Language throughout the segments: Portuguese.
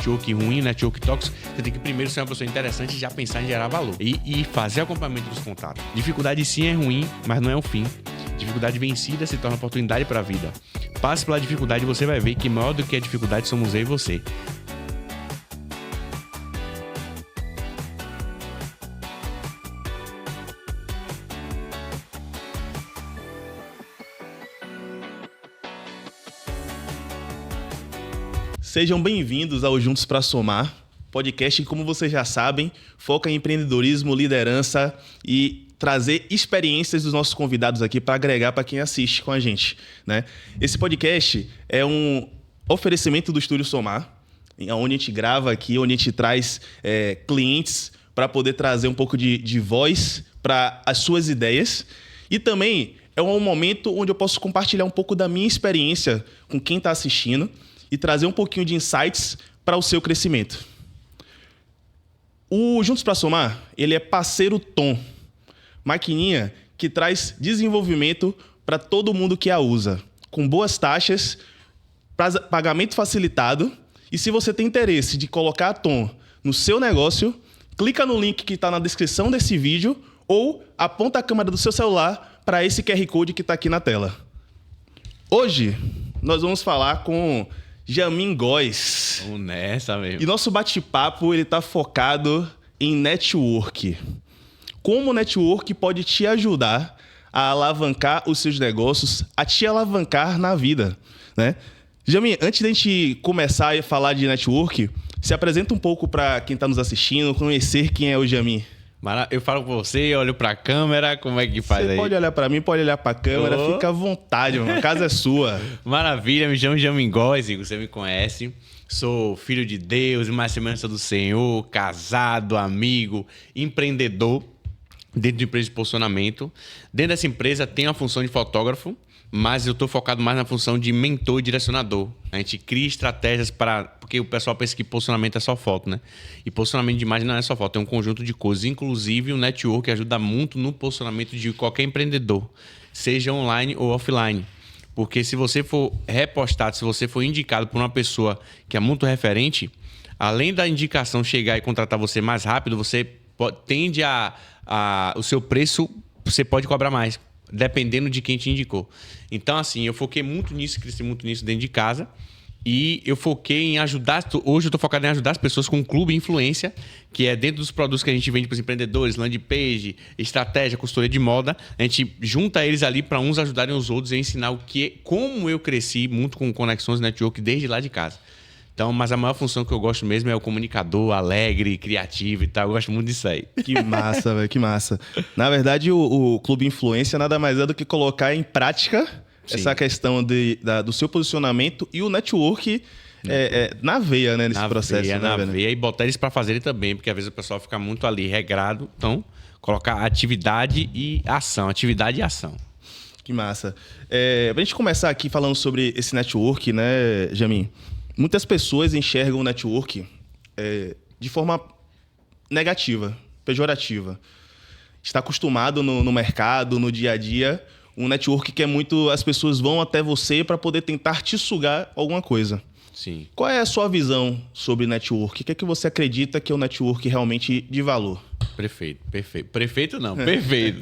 network ruim, network tóxico, você tem que primeiro ser uma pessoa interessante e já pensar em gerar valor. E fazer acompanhamento dos contatos. Dificuldade sim é ruim, mas não é o fim. Dificuldade vencida se torna oportunidade para a vida. Passe pela dificuldade e você vai ver que maior do que a dificuldade somos eu e você. Sejam bem-vindos ao Juntos para Somar, podcast que, como vocês já sabem, foca em empreendedorismo, liderança e trazer experiências dos nossos convidados aqui para agregar para quem assiste com a gente, né? Esse podcast é um oferecimento do Estúdio Somar, onde a gente grava aqui, onde a gente traz clientes para poder trazer um pouco de voz para as suas ideias. E também é um momento onde eu posso compartilhar um pouco da minha experiência com quem está assistindo e trazer um pouquinho de insights para o seu crescimento. O Juntos para Somar, ele é parceiro Tom, maquininha que traz desenvolvimento para todo mundo que a usa, com boas taxas, pagamento facilitado. E se você tem interesse de colocar a Tom no seu negócio, clica no link que está na descrição desse vídeo ou aponta a câmera do seu celular para esse QR Code que está aqui na tela. Hoje, nós vamos falar com Jamin Góes. Vamos nessa mesmo. E nosso bate-papo ele tá focado em network. Como o network pode te ajudar a alavancar os seus negócios, a te alavancar na vida, né? Jamin, antes da gente começar a falar de network, se apresenta um pouco para quem está nos assistindo, conhecer quem é o Jamin. Eu falo com você, olho pra câmera, como é que faz aí? Você pode olhar pra mim, pode olhar pra câmera, fica à vontade, mano. A casa é sua. Maravilha, me chamo Jamin Góes, você me conhece. Sou filho de Deus, mais semelhança do Senhor, casado, amigo, empreendedor dentro de empresa de posicionamento. Dentro dessa empresa tem a função de fotógrafo, mas eu estou focado mais na função de mentor e direcionador. A gente cria estratégias para... Porque o pessoal pensa que posicionamento é só foto, né? E posicionamento de imagem não é só foto, é um conjunto de coisas. Inclusive, o network ajuda muito no posicionamento de qualquer empreendedor, seja online ou offline. Porque se você for repostado, se você for indicado por uma pessoa que é muito referente, além da indicação chegar e contratar você mais rápido, você tende o seu preço, você pode cobrar mais, dependendo de quem te indicou. Então, assim, eu foquei muito nisso, cresci muito nisso dentro de casa. E eu foquei em ajudar... Hoje eu estou focado em ajudar as pessoas com um clube influência, que é dentro dos produtos que a gente vende para os empreendedores, landing page, estratégia, consultoria de moda. A gente junta eles ali para uns ajudarem os outros e ensinar como eu cresci muito com conexões network desde lá de casa. Então, mas a maior função que eu gosto mesmo é o comunicador, alegre, criativo e tal. Eu gosto muito disso aí. Que massa, velho, que massa. Na verdade, o clube influência nada mais é do que colocar em prática... Sim. Essa questão do seu posicionamento e o network na veia, né? Nesse processo. Na veia e botar eles para fazerem também, porque às vezes o pessoal fica muito ali regrado. Então, colocar atividade e ação. Atividade e ação. Que massa. Pra gente começar aqui falando sobre esse network, né, Jamin? Muitas pessoas enxergam o network de forma negativa, pejorativa. Está acostumado no mercado, no dia a dia... Um network que é muito... As pessoas vão até você para poder tentar te sugar alguma coisa. Sim. Qual é a sua visão sobre network? O que é que você acredita que é o network realmente de valor? Perfeito. Perfeito não, perfeito.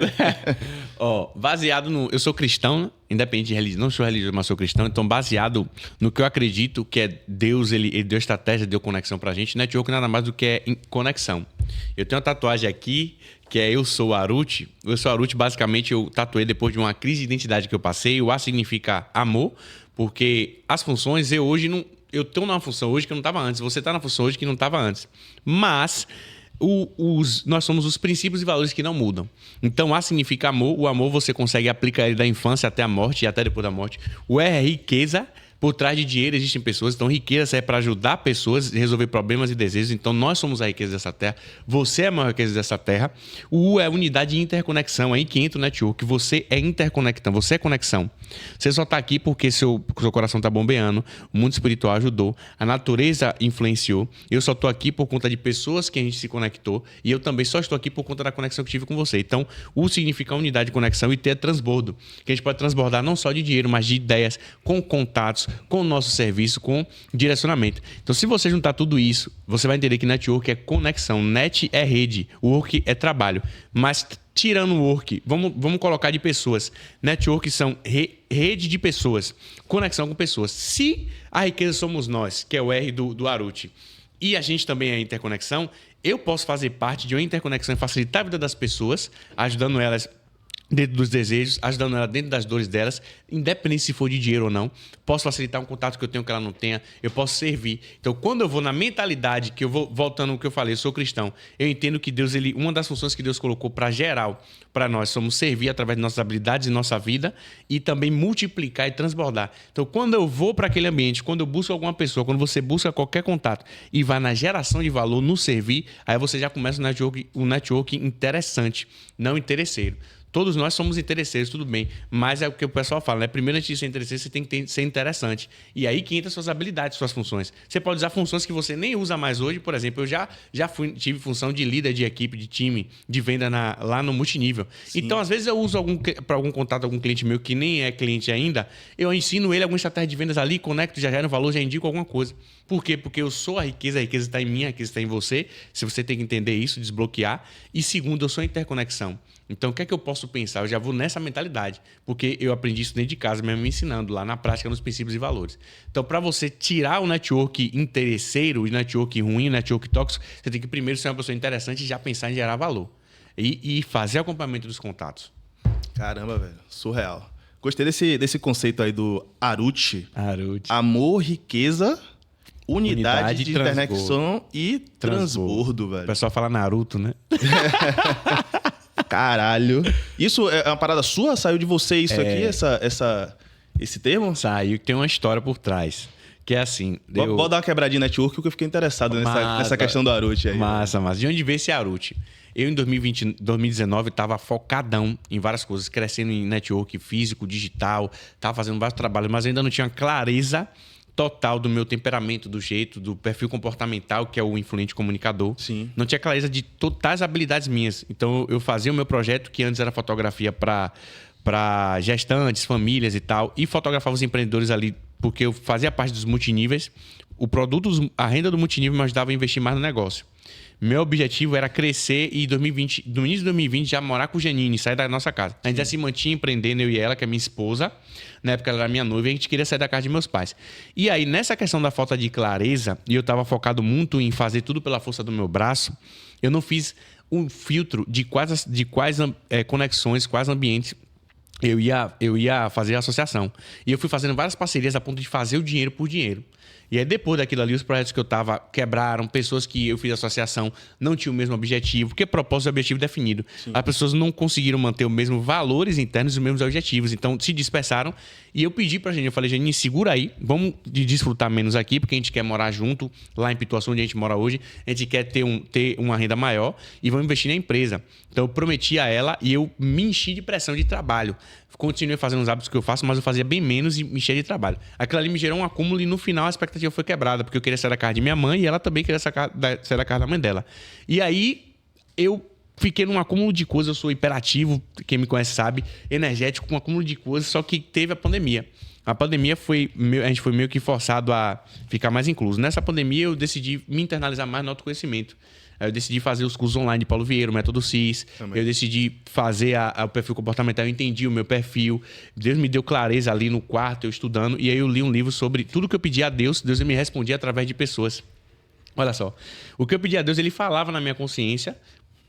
Baseado no... Eu sou cristão, independente de religião. Não sou religioso, mas sou cristão. Então, baseado no que eu acredito que é Deus, ele deu estratégia, deu conexão pra gente. Network nada mais do que é conexão. Eu tenho uma tatuagem aqui... que é Eu Sou Aruti. Eu Sou Aruti, basicamente, eu tatuei depois de uma crise de identidade que eu passei. O A significa amor, porque as funções, eu estou numa função hoje que não estava antes. Você está na função hoje que não estava antes. Mas nós somos os princípios e valores que não mudam. Então, A significa amor. O amor você consegue aplicar ele da infância até a morte e até depois da morte. O R é riqueza. Por trás de dinheiro existem pessoas, então riqueza é para ajudar pessoas a resolver problemas e desejos. Então nós somos a riqueza dessa terra, você é a maior riqueza dessa terra. O U é unidade e interconexão, aí que entra o network. Você é interconectão, você é conexão. Você só está aqui porque seu coração está bombeando, o mundo espiritual ajudou, a natureza influenciou. Eu só estou aqui por conta de pessoas que a gente se conectou e eu também só estou aqui por conta da conexão que tive com você. Então, U significa unidade de conexão e T é transbordo, que a gente pode transbordar não só de dinheiro, mas de ideias, com contatos, com o nosso serviço, com direcionamento. Então, se você juntar tudo isso, você vai entender que network é conexão. Net é rede, work é trabalho. Mas tirando o work, vamos colocar de pessoas. Network são rede de pessoas, conexão com pessoas. Se a riqueza somos nós, que é o R do Aruti, e a gente também é interconexão, eu posso fazer parte de uma interconexão e facilitar a vida das pessoas, ajudando elas dentro dos desejos, ajudando ela dentro das dores delas, independente se for de dinheiro ou não. Posso facilitar um contato que eu tenho que ela não tenha, eu posso servir. Então, quando eu vou na mentalidade, que eu vou voltando ao que eu falei, eu sou cristão, eu entendo que Deus, uma das funções que Deus colocou para geral, para nós, somos servir através de nossas habilidades e nossa vida e também multiplicar e transbordar. Então, quando eu vou para aquele ambiente, quando eu busco alguma pessoa, quando você busca qualquer contato e vai na geração de valor, no servir, aí você já começa um network interessante, não interesseiro. Todos nós somos interesseiros, tudo bem. Mas é o que o pessoal fala, né? Primeiro, antes de ser interesseiro, você tem que ser interessante. E aí que entra suas habilidades, suas funções. Você pode usar funções que você nem usa mais hoje. Por exemplo, eu já tive função de líder de equipe, de time, de venda lá no multinível. Sim. Então, às vezes, eu uso para algum contato, algum cliente meu que nem é cliente ainda, eu ensino ele alguma estratégia de vendas ali, conecto, já gera um valor, já indico alguma coisa. Por quê? Porque eu sou a riqueza está em mim, a riqueza está em você. Se você tem que entender isso, desbloquear. E segundo, eu sou interconexão. Então, o que é que eu posso pensar? Eu já vou nessa mentalidade, porque eu aprendi isso dentro de casa, mesmo me ensinando lá na prática, nos princípios e valores. Então, para você tirar o network interesseiro, o network ruim, o network tóxico, você tem que primeiro ser uma pessoa interessante e já pensar em gerar valor. E fazer acompanhamento dos contatos. Caramba, velho. Surreal. Gostei desse conceito aí do Aruti. Aruti. Amor, riqueza, unidade de interconexão e transbordo, velho. O pessoal fala Naruto, né? Caralho. Isso é uma parada sua? Saiu de você isso aqui, esse termo? Saiu, tem uma história por trás. Que é assim... Pode dar uma quebradinha network, porque eu fiquei interessado nessa questão do Aruti aí. Massa. De onde veio esse Aruti? Eu, em 2019, estava focadão em várias coisas, crescendo em network físico, digital, estava fazendo vários trabalhos, mas ainda não tinha clareza total do meu temperamento, do jeito, do perfil comportamental, que é o influente comunicador. Sim. Não tinha clareza de totais habilidades minhas. Então, eu fazia o meu projeto, que antes era fotografia para gestantes, famílias e tal, e fotografava os empreendedores ali, porque eu fazia parte dos multiníveis. O produto, a renda do multinível me ajudava a investir mais no negócio. Meu objetivo era crescer e no início de 2020 já morar com o Janine, sair da nossa casa. A gente já se mantinha empreendendo, eu e ela, que é minha esposa. Na época ela era minha noiva e a gente queria sair da casa de meus pais. E aí, nessa questão da falta de clareza, e eu estava focado muito em fazer tudo pela força do meu braço, eu não fiz um filtro de quais conexões, quais ambientes eu ia fazer a associação. E eu fui fazendo várias parcerias a ponto de fazer o dinheiro por dinheiro. E aí, depois daquilo ali, os projetos que eu estava quebraram, pessoas que eu fiz associação não tinham o mesmo objetivo, porque propósito e objetivo definido. Sim. As pessoas não conseguiram manter os mesmos valores internos e os mesmos objetivos, então se dispersaram. E eu pedi pra gente, eu falei, Janine, segura aí, vamos desfrutar menos aqui, porque a gente quer morar junto, lá em Pituaçu, onde a gente mora hoje, a gente quer ter uma renda maior e vamos investir na empresa. Então eu prometi a ela e eu me enchi de pressão de trabalho. Continuei fazendo os hábitos que eu faço, mas eu fazia bem menos e me enchia de trabalho. Aquilo ali me gerou um acúmulo e no final a expectativa foi quebrada, porque eu queria sair da casa de minha mãe e ela também queria sair da casa da mãe dela. E aí eu fiquei num acúmulo de coisas, eu sou hiperativo, quem me conhece sabe, energético, com um acúmulo de coisas, só que teve a pandemia. A pandemia a gente foi meio que forçado a ficar mais incluso. Nessa pandemia eu decidi me internalizar mais no autoconhecimento. Eu decidi fazer os cursos online de Paulo Vieira, o Método CIS. Também. Eu decidi fazer o perfil comportamental, eu entendi o meu perfil. Deus me deu clareza ali no quarto, eu estudando. E aí eu li um livro sobre tudo que eu pedi a Deus, Deus me respondia através de pessoas. Olha só, o que eu pedi a Deus, ele falava na minha consciência,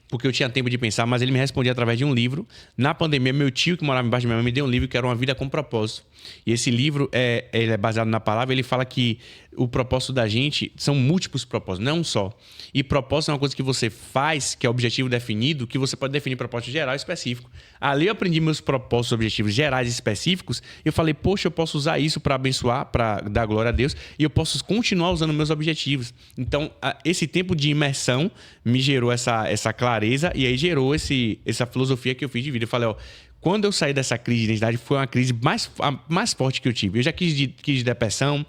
porque eu tinha tempo de pensar, mas ele me respondia através de um livro. Na pandemia, meu tio, que morava embaixo de minha mãe, me deu um livro que era Uma Vida com Propósito. E esse livro, ele é baseado na palavra, ele fala que o propósito da gente são múltiplos propósitos, não é um só. E propósito é uma coisa que você faz, que é objetivo definido, que você pode definir propósito geral e específico. Ali eu aprendi meus propósitos, objetivos gerais e específicos, e eu falei, poxa, eu posso usar isso para abençoar, para dar glória a Deus, e eu posso continuar usando meus objetivos. Então, esse tempo de imersão me gerou essa clareza, e aí gerou essa filosofia que eu fiz de vida. Eu falei, quando eu saí dessa crise de identidade, foi uma crise mais forte que eu tive. Eu já quis de depressão,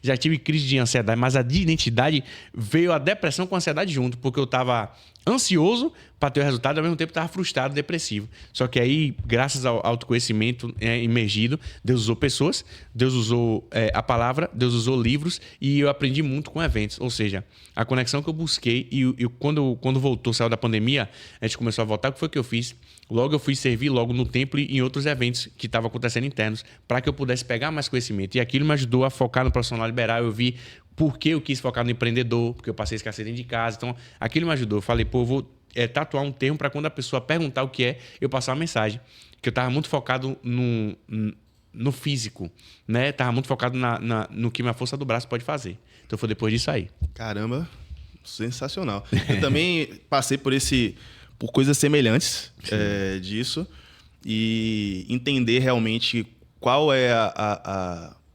já tive crise de ansiedade, mas a de identidade veio a depressão com a ansiedade junto, porque eu estava ansioso para ter o resultado, ao mesmo tempo estava frustrado, depressivo. Só que aí, graças ao autoconhecimento imergido, Deus usou pessoas, Deus usou a palavra, Deus usou livros e eu aprendi muito com eventos. Ou seja, a conexão que eu busquei e quando voltou, saiu da pandemia, a gente começou a voltar, o que foi que eu fiz? Logo eu fui servir logo no templo e em outros eventos que estavam acontecendo internos, para que eu pudesse pegar mais conhecimento. E aquilo me ajudou a focar no profissional liberal. Eu vi por que eu quis focar no empreendedor, porque eu passei escassez dentro de casa. Então, aquilo me ajudou. Eu falei, pô, eu vou tatuar um termo para quando a pessoa perguntar o que é, eu passar uma mensagem. Que eu estava muito focado no físico, né? Estava muito focado no que minha força do braço pode fazer. Então, foi depois disso aí. Caramba, sensacional. Eu também passei por coisas semelhantes disso e entender realmente qual é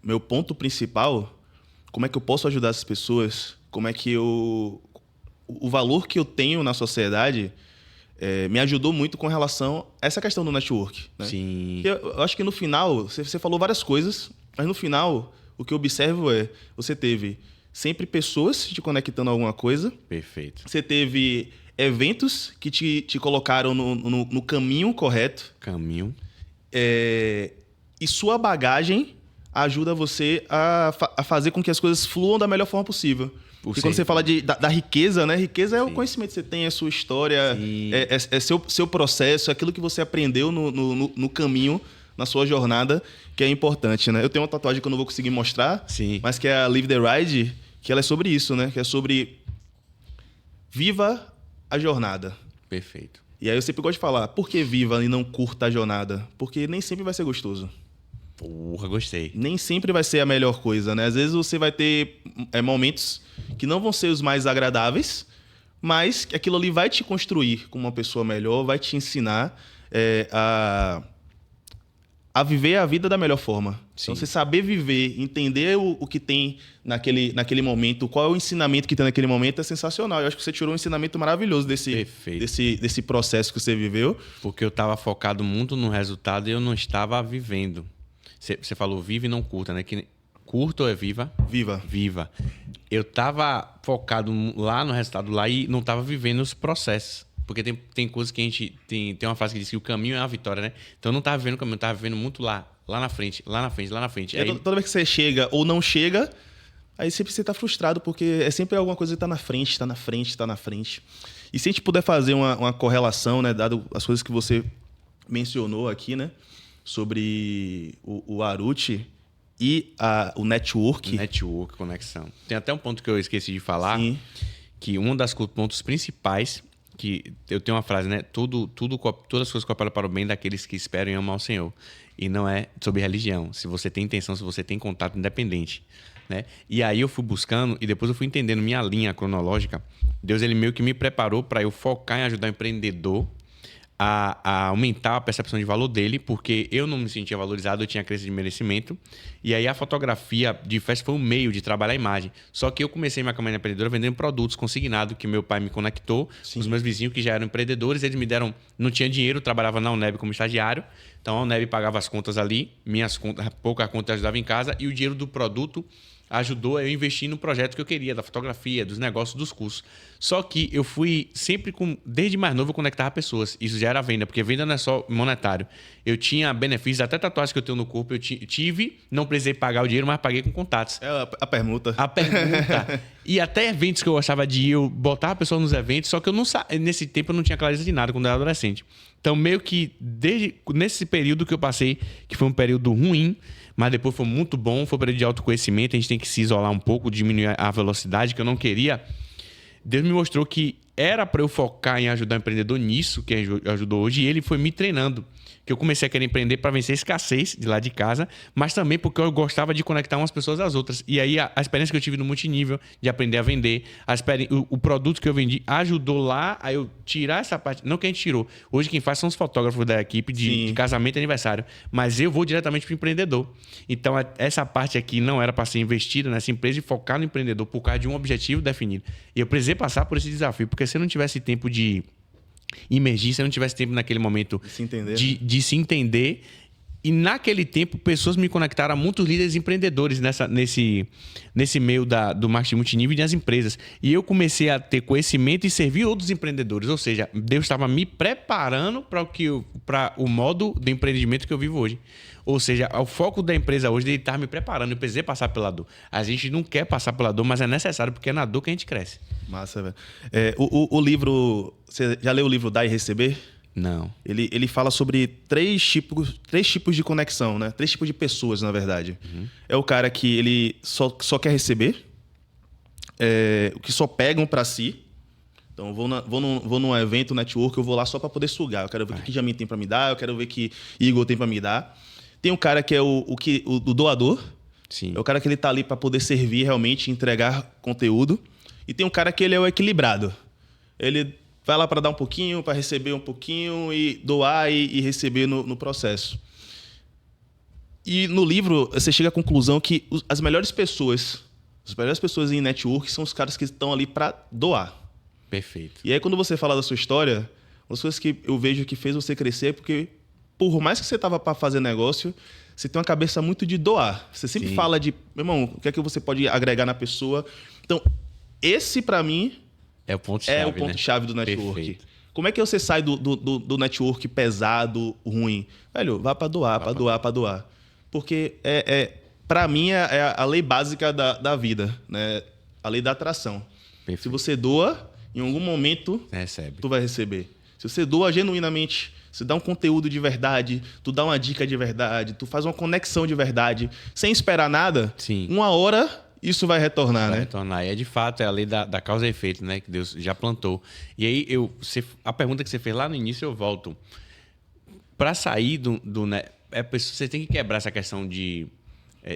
meu ponto principal, como é que eu posso ajudar as pessoas, como é que o valor que eu tenho na sociedade me ajudou muito com relação a essa questão do network. Né? Sim. Eu acho que no final, você falou várias coisas, mas no final, o que eu observo você teve sempre pessoas te conectando a alguma coisa. Perfeito. Você teve eventos que te colocaram no caminho correto. Caminho. E sua bagagem ajuda você a fazer com que as coisas fluam da melhor forma possível. Porque quando você fala da riqueza, né? Riqueza é o conhecimento que você tem, a sua história, seu processo, aquilo que você aprendeu no caminho, na sua jornada, que é importante, né? Eu tenho uma tatuagem que eu não vou conseguir mostrar, mas que é a Live the Ride, que ela é sobre isso, né? Que é sobre viva a jornada. Perfeito. E aí eu sempre gosto de falar, por que viva e não curta a jornada? Porque nem sempre vai ser gostoso. Porra, gostei. Nem sempre vai ser a melhor coisa, né? Às vezes você vai ter momentos que não vão ser os mais agradáveis, mas que aquilo ali vai te construir como uma pessoa melhor, vai te ensinar a viver a vida da melhor forma. Sim. Então, você saber viver, entender o que tem naquele momento, qual é o ensinamento que tem naquele momento, é sensacional. Eu acho que você tirou um ensinamento maravilhoso desse processo que você viveu. Porque eu estava focado muito no resultado e eu não estava vivendo. Você falou vive e não curta, né? Que curto é viva? Viva. Viva. Eu estava focado lá no resultado lá e não estava vivendo os processos. Porque tem coisas que a gente... Tem uma frase que diz que o caminho é a vitória, né? Então eu não estava vivendo o caminho, eu estava vivendo muito lá na frente, lá na frente, lá na frente. Aí, toda vez que você chega ou não chega, aí sempre você está frustrado, porque é sempre alguma coisa que está na frente, está na frente, está na frente. E se a gente puder fazer uma correlação, né? Dado as coisas que você mencionou aqui, né? Sobre o Aruti e o network. Network, conexão. Tem até um ponto que eu esqueci de falar, Sim. Que um dos pontos principais, que eu tenho uma frase, né? Todas as coisas cooperam para o bem daqueles que esperam e amam ao Senhor. E não é sobre religião. Se você tem intenção, se você tem contato independente. Né? E aí eu fui buscando e depois eu fui entendendo minha linha cronológica. Deus, ele meio que me preparou para eu focar em ajudar o empreendedor a aumentar a percepção de valor dele, porque eu não me sentia valorizado, eu tinha crença de merecimento. E aí a fotografia de festa foi um meio de trabalhar a imagem. Só que eu comecei minha caminhada empreendedora vendendo produtos consignados, que meu pai me conectou. Sim. Os meus vizinhos que já eram empreendedores, eles me deram... Não tinha dinheiro, eu trabalhava na UNEB como estagiário. Então a UNEB pagava as contas ali, minhas contas, pouca conta eu ajudava em casa, e o dinheiro do produto ajudou a eu investir no projeto que eu queria, da fotografia, dos negócios, dos cursos. Só que eu fui sempre desde mais novo eu conectava pessoas. Isso já era venda, porque venda não é só monetário. Eu tinha benefícios, até tatuagens que eu tenho no corpo, eu tive, não precisei pagar o dinheiro, mas paguei com contatos. É a permuta. A permuta. E até eventos que eu gostava de ir, eu botava a pessoa nos eventos, só que eu não nesse tempo eu não tinha clareza de nada quando eu era adolescente. Então, meio que nesse período que eu passei, que foi um período ruim, mas depois foi muito bom, foi um período de autoconhecimento, a gente tem que se isolar um pouco, diminuir a velocidade, que eu não queria. Deus me mostrou que era para eu focar em ajudar o empreendedor nisso, que ajudou hoje, e ele foi me treinando. Que eu comecei a querer empreender para vencer a escassez de lá de casa, mas também porque eu gostava de conectar umas pessoas às outras. E aí a experiência que eu tive no multinível, de aprender a vender, o produto que eu vendi ajudou lá a eu tirar essa parte. Não que a gente tirou. Hoje quem faz são os fotógrafos da equipe de casamento e aniversário. Mas eu vou diretamente para o empreendedor. Então essa parte aqui não era para ser investida nessa empresa e focar no empreendedor por causa de um objetivo definido. E eu precisei passar por esse desafio, porque se eu não tivesse tempo de imergir, se eu não tivesse tempo naquele momento de se entender, E naquele tempo, pessoas me conectaram a muitos líderes empreendedores nesse meio do marketing multinível e das empresas. E eu comecei a ter conhecimento e servir outros empreendedores. Ou seja, Deus estava me preparando para o modo de empreendimento que eu vivo hoje. Ou seja, o foco da empresa hoje, ele está me preparando. Eu precisei passar pela dor. A gente não quer passar pela dor, mas é necessário, porque é na dor que a gente cresce. Massa, velho. O livro... Você já leu o livro Dar e Receber? Não. Ele fala sobre três tipos de conexão, né? 3 tipos de pessoas, na verdade. É o cara que ele só quer receber, o que só pegam para si. Então, vou num evento, network, eu vou lá só para poder sugar. Eu quero ver o que Jamin tem para me dar, eu quero ver o que Igor tem para me dar. Tem um cara que é o doador. Sim. É o cara que ele tá ali para poder servir realmente, entregar conteúdo. E tem um cara que ele é o equilibrado. Ele vai lá para dar um pouquinho, para receber um pouquinho e doar e receber no processo. E no livro, você chega à conclusão que as melhores pessoas em network são os caras que estão ali para doar. Perfeito. E aí, quando você fala da sua história, uma das coisas que eu vejo que fez você crescer é porque, por mais que você estava para fazer negócio, você tem uma cabeça muito de doar. Você sempre fala de, meu irmão, o que é que você pode agregar na pessoa. Então, esse, para mim... É o ponto-chave, do network. Perfeito. Como é que você sai do network pesado, ruim? Velho, vá para doar, para doar. Porque, para mim, é a lei básica da vida, né? A lei da atração. Perfeito. Se você doa, em algum momento, tu vai receber. Se você doa genuinamente, você dá um conteúdo de verdade, tu dá uma dica de verdade, tu faz uma conexão de verdade, sem esperar nada, uma hora... isso vai retornar, né? Retornar. E de fato, é a lei da causa e efeito, né? Que Deus já plantou. E aí, a pergunta que você fez lá no início, eu volto. Para sair você tem que quebrar essa questão de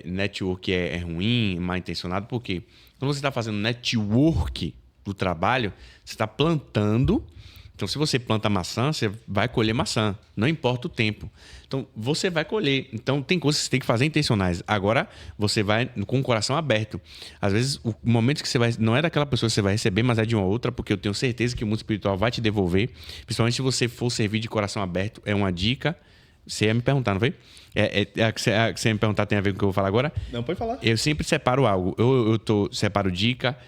network que é ruim, mal intencionado, porque quando você está fazendo network do trabalho, você está plantando. Então, se você planta maçã, você vai colher maçã. Não importa o tempo. Então, você vai colher. Então, tem coisas que você tem que fazer intencionais. Agora, você vai com o coração aberto. Às vezes, o momento que você vai... não é daquela pessoa que você vai receber, mas é de uma outra, porque eu tenho certeza que o mundo espiritual vai te devolver. Principalmente se você for servir de coração aberto. É uma dica. Você ia me perguntar, não foi? A que você ia me perguntar tem a ver com o que eu vou falar agora? Não, pode falar. Eu sempre separo algo. Separo dica...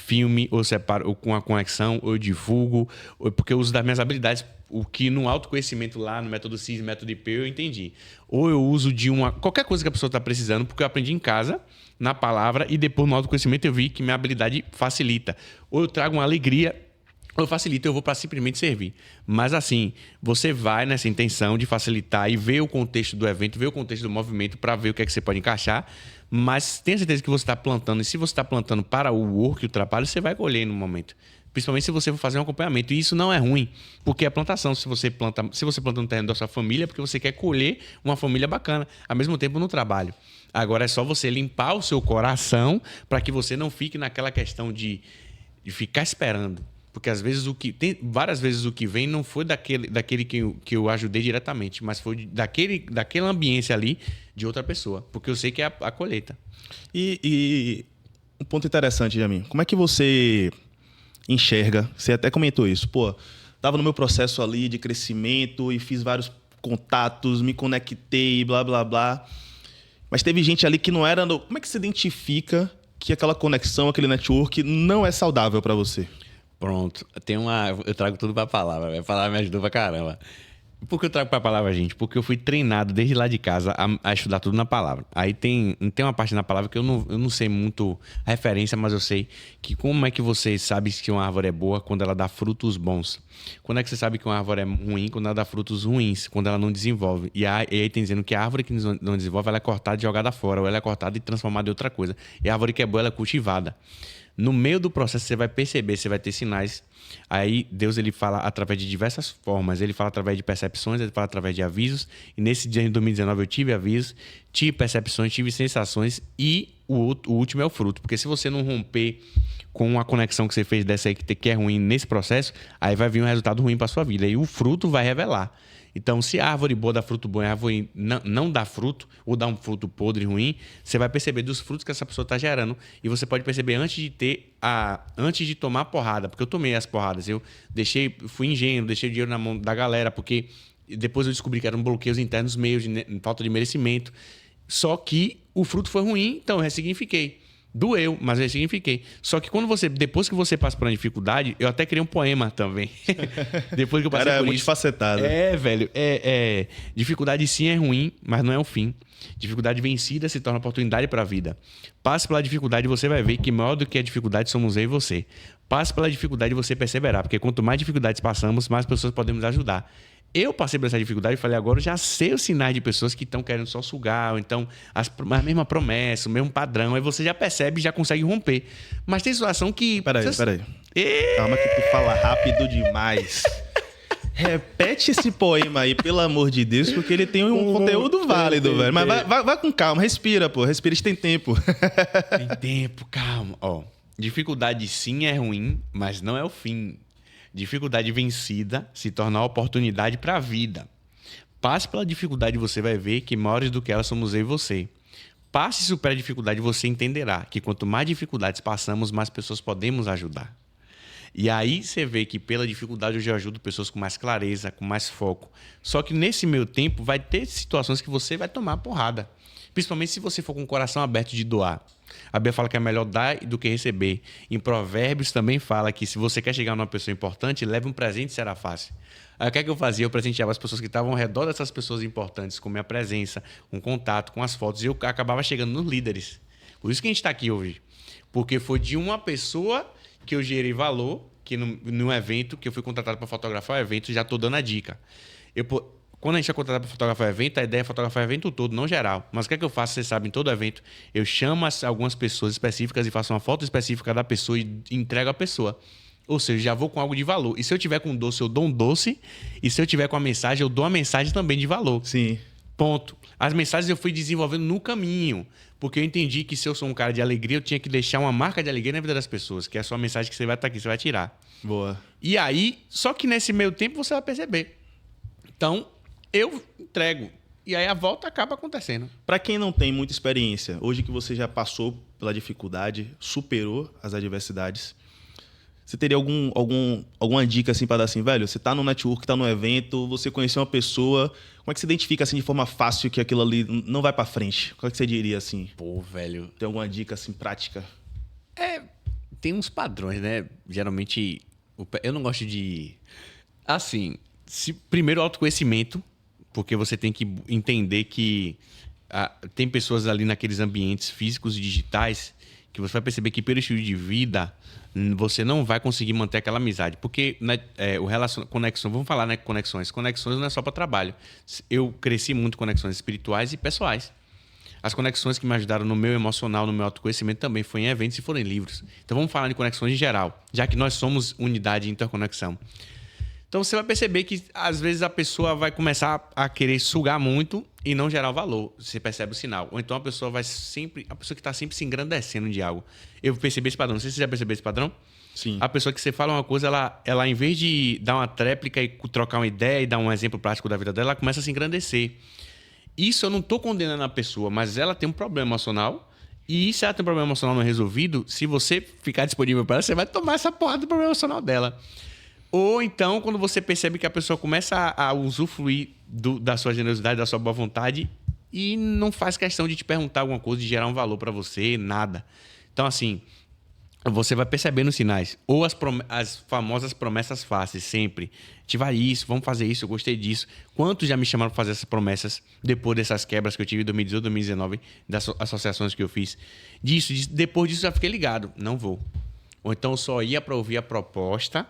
filme, ou separo com a conexão, ou eu divulgo, porque eu uso das minhas habilidades, o que no autoconhecimento lá, no método CIS, método IP, eu entendi. Ou eu uso de qualquer coisa que a pessoa está precisando, porque eu aprendi em casa, na palavra, e depois no autoconhecimento eu vi que minha habilidade facilita. Ou eu trago uma alegria, ou eu facilito, eu vou para simplesmente servir. Mas assim, você vai nessa intenção de facilitar e ver o contexto do evento, ver o contexto do movimento para ver o que é que você pode encaixar, mas tenha certeza que você está plantando. E se você está plantando para o work, o trabalho, você vai colher no momento. Principalmente se você for fazer um acompanhamento. E isso não é ruim, porque é plantação. Se você planta no terreno da sua família, é porque você quer colher uma família bacana, ao mesmo tempo no trabalho. Agora é só você limpar o seu coração para que você não fique naquela questão de ficar esperando. Porque às vezes várias vezes o que vem não foi daquele que eu ajudei diretamente, mas foi daquela ambiência ali de outra pessoa. Porque eu sei que é a colheita. E um ponto interessante, Jamin. Como é que você enxerga? Você até comentou isso. Pô, estava no meu processo ali de crescimento e fiz vários contatos, me conectei, blá, blá, blá. Mas teve gente ali que não era... Como é que você identifica que aquela conexão, aquele network não é saudável para você? Pronto. Eu trago tudo pra palavra. A palavra me ajudou pra caramba. Por que eu trago pra palavra, gente? Porque eu fui treinado desde lá de casa a estudar tudo na palavra. Aí tem uma parte na palavra que eu não sei muito a referência, mas eu sei que como é que você sabe que uma árvore é boa quando ela dá frutos bons. Quando é que você sabe que uma árvore é ruim quando ela dá frutos ruins, quando ela não desenvolve. E aí tem dizendo que a árvore que não desenvolve, ela é cortada e jogada fora, ou ela é cortada e transformada em outra coisa. E a árvore que é boa, ela é cultivada. No meio do processo, você vai perceber, você vai ter sinais. Aí, Deus ele fala através de diversas formas. Ele fala através de percepções, ele fala através de avisos. E nesse dia de 2019 eu tive avisos, tive percepções, tive sensações. E o último é o fruto. Porque se você não romper com a conexão que você fez dessa aí que é ruim nesse processo, aí vai vir um resultado ruim para sua vida. E o fruto vai revelar. Então, se a árvore boa dá fruto bom e a árvore não dá fruto, ou dá um fruto podre ruim, você vai perceber dos frutos que essa pessoa está gerando. E você pode perceber antes de tomar a porrada, porque eu tomei as porradas. Eu fui ingênuo, deixei o dinheiro na mão da galera, porque Depois eu descobri que eram bloqueios internos meus, de falta de merecimento. Só que o fruto foi ruim, então eu ressignifiquei. Doeu, mas eu ressignifiquei. Só que depois que você passa por uma dificuldade, eu até criei um poema também. Depois que eu passei Cara, por é muito isso. facetado. Velho. Dificuldade sim é ruim, mas não é o fim. Dificuldade vencida se torna oportunidade para a vida. Passe pela dificuldade e você vai ver que maior do que a dificuldade somos eu e você. Passe pela dificuldade e você perseverar, porque quanto mais dificuldades passamos, mais pessoas podemos ajudar. Eu passei por essa dificuldade e falei, agora eu já sei os sinais de pessoas que estão querendo só sugar, ou então a mesma promessa, o mesmo padrão, aí você já percebe e já consegue romper. Mas tem situação que... Peraí. Calma que tu fala rápido demais. Repete esse poema aí, pelo amor de Deus, porque ele tem um conteúdo válido, velho. Mas vai com calma, respira, pô. Respira, a gente tem tempo. Tem tempo, calma. Dificuldade sim é ruim, mas não é o fim. Dificuldade vencida se torna oportunidade para a vida. Passe pela dificuldade e você vai ver que maiores do que ela somos eu e você. Passe e supere a dificuldade e você entenderá que quanto mais dificuldades passamos, mais pessoas podemos ajudar. E aí você vê que pela dificuldade eu já ajudo pessoas com mais clareza, com mais foco. Só que nesse meio tempo vai ter situações que você vai tomar porrada. Principalmente se você for com o coração aberto de doar. A Bíblia fala que é melhor dar do que receber. Em Provérbios também fala que se você quer chegar numa pessoa importante, leve um presente, será fácil. Aí o que é que eu fazia? Eu presenteava as pessoas que estavam ao redor dessas pessoas importantes, com minha presença, com contato, com as fotos. E eu acabava chegando nos líderes. Por isso que a gente está aqui hoje. Porque foi de uma pessoa que eu gerei valor, que num evento, que eu fui contratado para fotografar o evento, já estou dando a dica. Quando a gente é contratado para fotografar o evento, a ideia é fotografar o evento todo, não geral. Mas o que é que eu faço? Você sabe, em todo evento, eu chamo algumas pessoas específicas e faço uma foto específica da pessoa e entrego a pessoa. Ou seja, já vou com algo de valor. E se eu tiver com doce, eu dou um doce. E se eu tiver com a mensagem, eu dou uma mensagem também de valor. Sim. Ponto. As mensagens eu fui desenvolvendo no caminho. Porque eu entendi que se eu sou um cara de alegria, eu tinha que deixar uma marca de alegria na vida das pessoas. Que é a sua mensagem que você vai estar aqui, você vai tirar. Boa. E aí, só que nesse meio tempo você vai perceber. Então, eu entrego. E aí a volta acaba acontecendo. Para quem não tem muita experiência, hoje que você já passou pela dificuldade, superou as adversidades, você teria alguma dica assim para dar assim, velho? Você tá no network, tá no evento, você conheceu uma pessoa, como é que você identifica assim de forma fácil que aquilo ali não vai para frente? Qual é que você diria assim? Pô, velho. Tem alguma dica assim prática? Tem uns padrões, né? Geralmente, eu não gosto de... Assim, primeiro autoconhecimento, porque você tem que entender que tem pessoas ali naqueles ambientes físicos e digitais que você vai perceber que pelo estilo de vida você não vai conseguir manter aquela amizade. Porque conexão, vamos falar, né? Conexões não é só para trabalho. Eu cresci muito com conexões espirituais e pessoais. As conexões que me ajudaram no meu emocional, no meu autoconhecimento também foi em eventos e foram em livros. Então vamos falar de conexões em geral, já que nós somos unidade e interconexão. Então você vai perceber que às vezes a pessoa vai começar a querer sugar muito e não gerar o valor. Você percebe o sinal. Ou então a pessoa que está sempre se engrandecendo de algo. Eu percebi esse padrão. Não sei se você já percebeu esse padrão. Sim. A pessoa que você fala uma coisa, ela em vez de dar uma tréplica e trocar uma ideia e dar um exemplo prático da vida dela, ela começa a se engrandecer. Isso eu não estou condenando a pessoa, mas ela tem um problema emocional. E se ela tem um problema emocional não resolvido, se você ficar disponível para ela, você vai tomar essa porra do problema emocional dela. Ou então, quando você percebe que a pessoa começa a usufruir da sua generosidade, da sua boa vontade e não faz questão de te perguntar alguma coisa, de gerar um valor para você, nada. Então, assim, você vai percebendo os sinais. Ou as famosas promessas fáceis, sempre. A gente vai isso, vamos fazer isso, eu gostei disso. Quantos já me chamaram para fazer essas promessas depois dessas quebras que eu tive em 2018, 2019, das associações que eu fiz? Depois disso, eu já fiquei ligado. Não vou. Ou então, eu só ia para ouvir a proposta...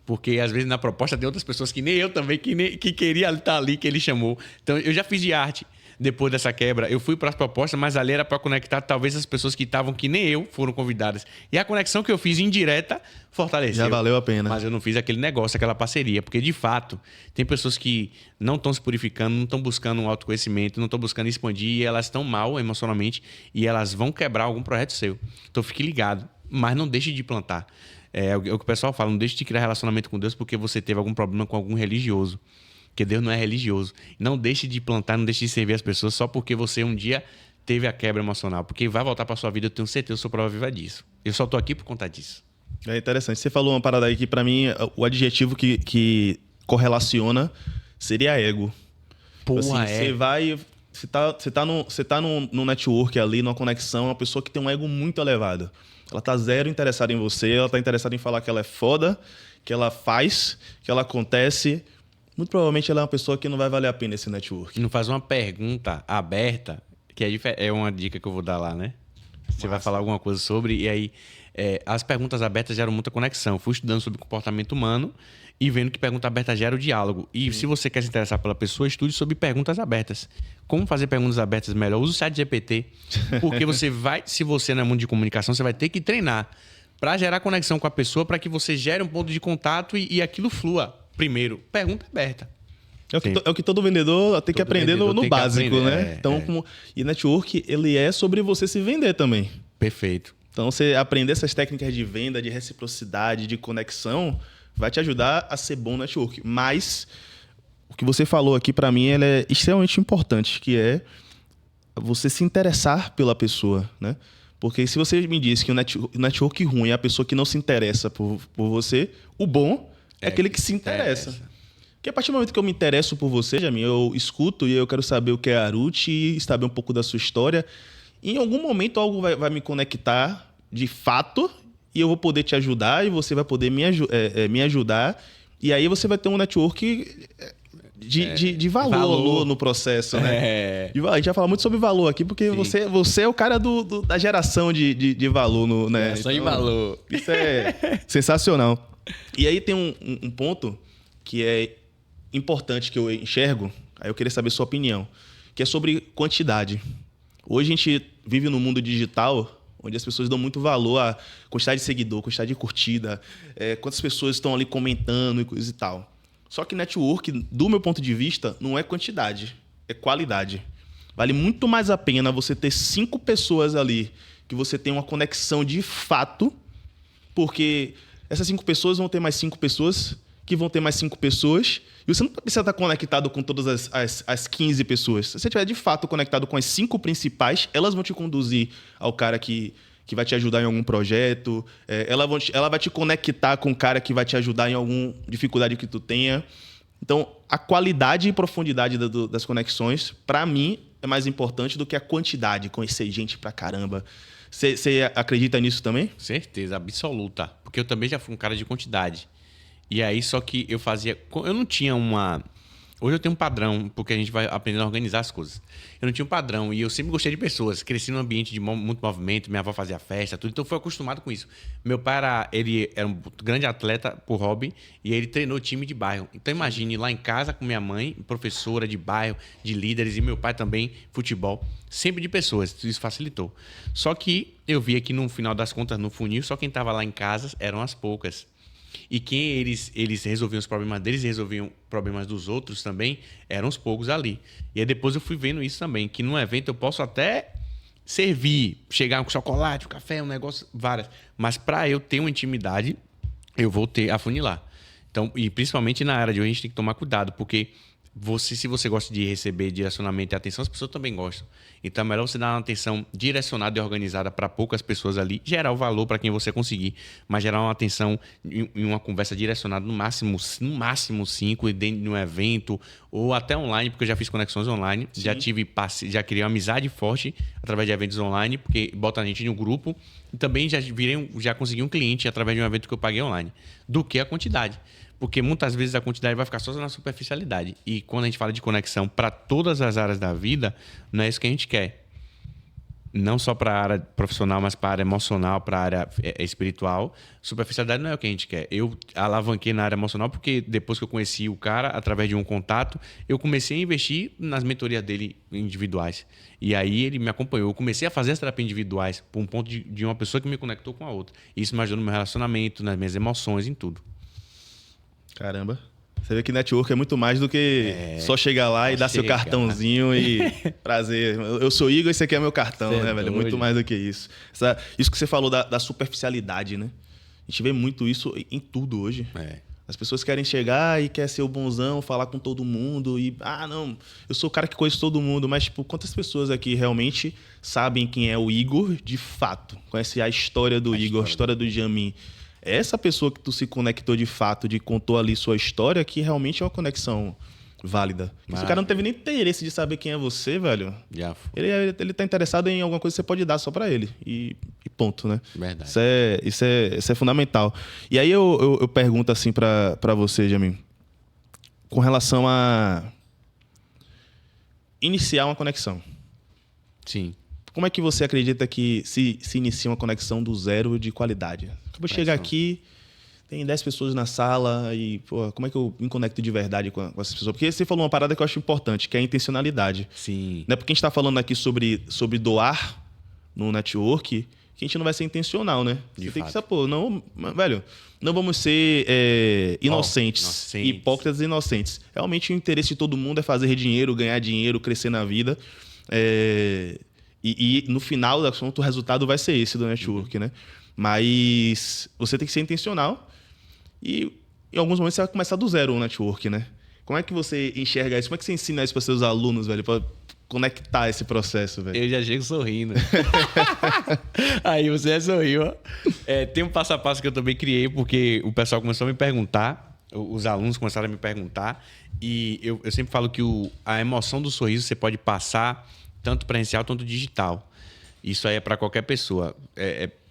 Porque, às vezes, na proposta tem outras pessoas que nem eu também, que queria estar ali, que ele chamou. Então, eu já fiz de arte depois dessa quebra. Eu fui para as propostas, mas ali era para conectar talvez as pessoas que estavam, que nem eu, foram convidadas. E a conexão que eu fiz indireta fortaleceu. Já valeu a pena. Mas eu não fiz aquele negócio, aquela parceria. Porque, de fato, tem pessoas que não estão se purificando, não estão buscando um autoconhecimento, não estão buscando expandir, e elas estão mal emocionalmente e elas vão quebrar algum projeto seu. Então, fique ligado. Mas não deixe de plantar. É o que o pessoal fala, não deixe de criar relacionamento com Deus porque você teve algum problema com algum religioso. Porque Deus não é religioso. Não deixe de plantar, não deixe de servir as pessoas só porque você um dia teve a quebra emocional. Porque vai voltar para sua vida, eu tenho certeza, eu sou prova viva disso. Eu só estou aqui por conta disso. É interessante. Você falou uma parada aí que, para mim, o adjetivo que correlaciona seria ego. Porra, assim, você vai... Você tá num network ali, numa conexão, uma pessoa que tem um ego muito elevado. Ela tá zero interessada em você, ela tá interessada em falar que ela é foda, que ela faz, que ela acontece. Muito provavelmente ela é uma pessoa que não vai valer a pena esse network. Não faz uma pergunta aberta, que é uma dica que eu vou dar lá, né? Você vai falar alguma coisa sobre, e aí as perguntas abertas geram muita conexão. Fui estudando sobre comportamento humano e vendo que pergunta aberta gera o diálogo. E se você quer se interessar pela pessoa, estude sobre perguntas abertas. Como fazer perguntas abertas melhor? Use o chat GPT. Porque se você não é mundo de comunicação, você vai ter que treinar para gerar conexão com a pessoa, para que você gere um ponto de contato e aquilo flua. Primeiro, pergunta aberta. É o que todo vendedor tem que aprender no básico, né? Então, e network, ele é sobre você se vender também. Perfeito. Então, você aprender essas técnicas de venda, de reciprocidade, de conexão, vai te ajudar a ser bom network. Mas o que você falou aqui, para mim, ele é extremamente importante, que é você se interessar pela pessoa, né? Porque se você me diz que o network ruim é a pessoa que não se interessa por você, o bom é aquele que se interessa. Porque a partir do momento que eu me interesso por você, Jamin, eu escuto e eu quero saber o que é Aruti, saber um pouco da sua história. Em algum momento algo vai me conectar de fato e eu vou poder te ajudar e você vai poder me ajudar. E aí você vai ter um network de valor no processo, né? A gente vai falar muito sobre valor aqui, porque você é o cara da geração de valor. Né? Geração de valor. Isso é sensacional. E aí tem um ponto que é importante que eu enxergo, aí eu queria saber sua opinião, que é sobre quantidade. Hoje a gente vive num mundo digital onde as pessoas dão muito valor à quantidade de seguidor, quantidade de curtida, quantas pessoas estão ali comentando e coisa e tal. Só que network, do meu ponto de vista, não é quantidade, é qualidade. Vale muito mais a pena você ter 5 pessoas ali que você tem uma conexão de fato, porque essas 5 pessoas vão ter mais 5 pessoas que vão ter mais 5 pessoas, e você não precisa estar conectado com todas as 15 pessoas. Se você estiver de fato conectado com as 5 principais, elas vão te conduzir ao cara que vai te ajudar em algum projeto, ela vai te conectar com o cara que vai te ajudar em alguma dificuldade que tu tenha. Então, a qualidade e profundidade das conexões, para mim, é mais importante do que a quantidade, conhecer gente pra caramba. Você acredita nisso também? Certeza, absoluta. Porque eu também já fui um cara de quantidade. E aí, só que eu não tinha uma... Hoje eu tenho um padrão, porque a gente vai aprendendo a organizar as coisas. Eu não tinha um padrão e eu sempre gostei de pessoas. Cresci num ambiente de muito movimento, minha avó fazia festa, tudo. Então, eu fui acostumado com isso. Meu pai era um grande atleta por hobby e ele treinou time de bairro. Então, imagine lá em casa com minha mãe, professora de bairro, de líderes, e meu pai também, futebol. Sempre de pessoas, isso facilitou. Só que eu via que no final das contas, no funil, só quem estava lá em casa eram as poucas. E quem eles resolviam os problemas deles e resolviam problemas dos outros também, eram os poucos ali. E aí depois eu fui vendo isso também, que num evento eu posso até servir, chegar com chocolate, café, um negócio, várias. Mas para eu ter uma intimidade, eu vou ter afunilar. Então, e principalmente na área de hoje, a gente tem que tomar cuidado, porque se você gosta de receber direcionamento e atenção, as pessoas também gostam. Então é melhor você dar uma atenção direcionada e organizada para poucas pessoas ali, gerar o valor para quem você conseguir, mas gerar uma atenção em uma conversa direcionada no máximo 5 dentro de um evento ou até online, porque eu já fiz conexões online, já criei uma amizade forte através de eventos online, porque bota a gente em um grupo e também já consegui um cliente através de um evento que eu paguei online, do que a quantidade. Porque muitas vezes a quantidade vai ficar só na superficialidade. E quando a gente fala de conexão para todas as áreas da vida, não é isso que a gente quer. Não só para a área profissional, mas para a área emocional, para a área espiritual. Superficialidade não é o que a gente quer. Eu alavanquei na área emocional porque depois que eu conheci o cara, através de um contato, eu comecei a investir nas mentorias dele individuais. E aí ele me acompanhou. Eu comecei a fazer as terapias individuais por um ponto de uma pessoa que me conectou com a outra. Isso me ajudou no meu relacionamento, nas minhas emoções, em tudo. Caramba. Você vê que network é muito mais do que só chegar lá e dar seu cartãozinho e prazer. Eu sou Igor, esse aqui é meu cartão, né, velho? Muito mais do que isso. Isso que você falou da superficialidade, né? A gente vê muito isso em tudo hoje. As pessoas querem chegar e quer ser o bonzão, falar com todo mundo e... não, eu sou o cara que conhece todo mundo. Mas, tipo, quantas pessoas aqui realmente sabem quem é o Igor de fato? Conhece a história do Igor, a história do Jamin. Essa pessoa que tu se conectou de fato, contou ali sua história, que realmente é uma conexão válida. Se o cara não teve nem interesse de saber quem é você, velho, Já foi. ele tá interessado em alguma coisa que você pode dar só pra ele. E ponto, né? Verdade. Isso é fundamental. E aí eu pergunto assim pra você, Jamin, com relação a iniciar uma conexão. Sim. Como é que você acredita que se inicia uma conexão do zero de qualidade? Acabou de chegar aqui, tem 10 pessoas na sala e, pô, como é que eu me conecto de verdade com essas pessoas? Porque você falou uma parada que eu acho importante, que é a intencionalidade. Sim. Não é porque a gente está falando aqui sobre doar no network que a gente não vai ser intencional, né? Você tem que ser, pô, não, velho, não vamos ser inocentes, hipócritas e inocentes. Realmente o interesse de todo mundo é fazer dinheiro, ganhar dinheiro, crescer na vida. E no final do assunto, o resultado vai ser esse do network, né? Mas você tem que ser intencional e em alguns momentos você vai começar do zero o network, né? Como é que você enxerga isso? Como é que você ensina isso para seus alunos, velho? Para conectar esse processo, velho? Eu já chego sorrindo. Aí você já sorriu, ó. Tem um passo a passo que eu também criei, porque o pessoal começou a me perguntar, os alunos começaram a me perguntar, e eu sempre falo que a emoção do sorriso você pode passar tanto presencial quanto digital. Isso aí é para qualquer pessoa.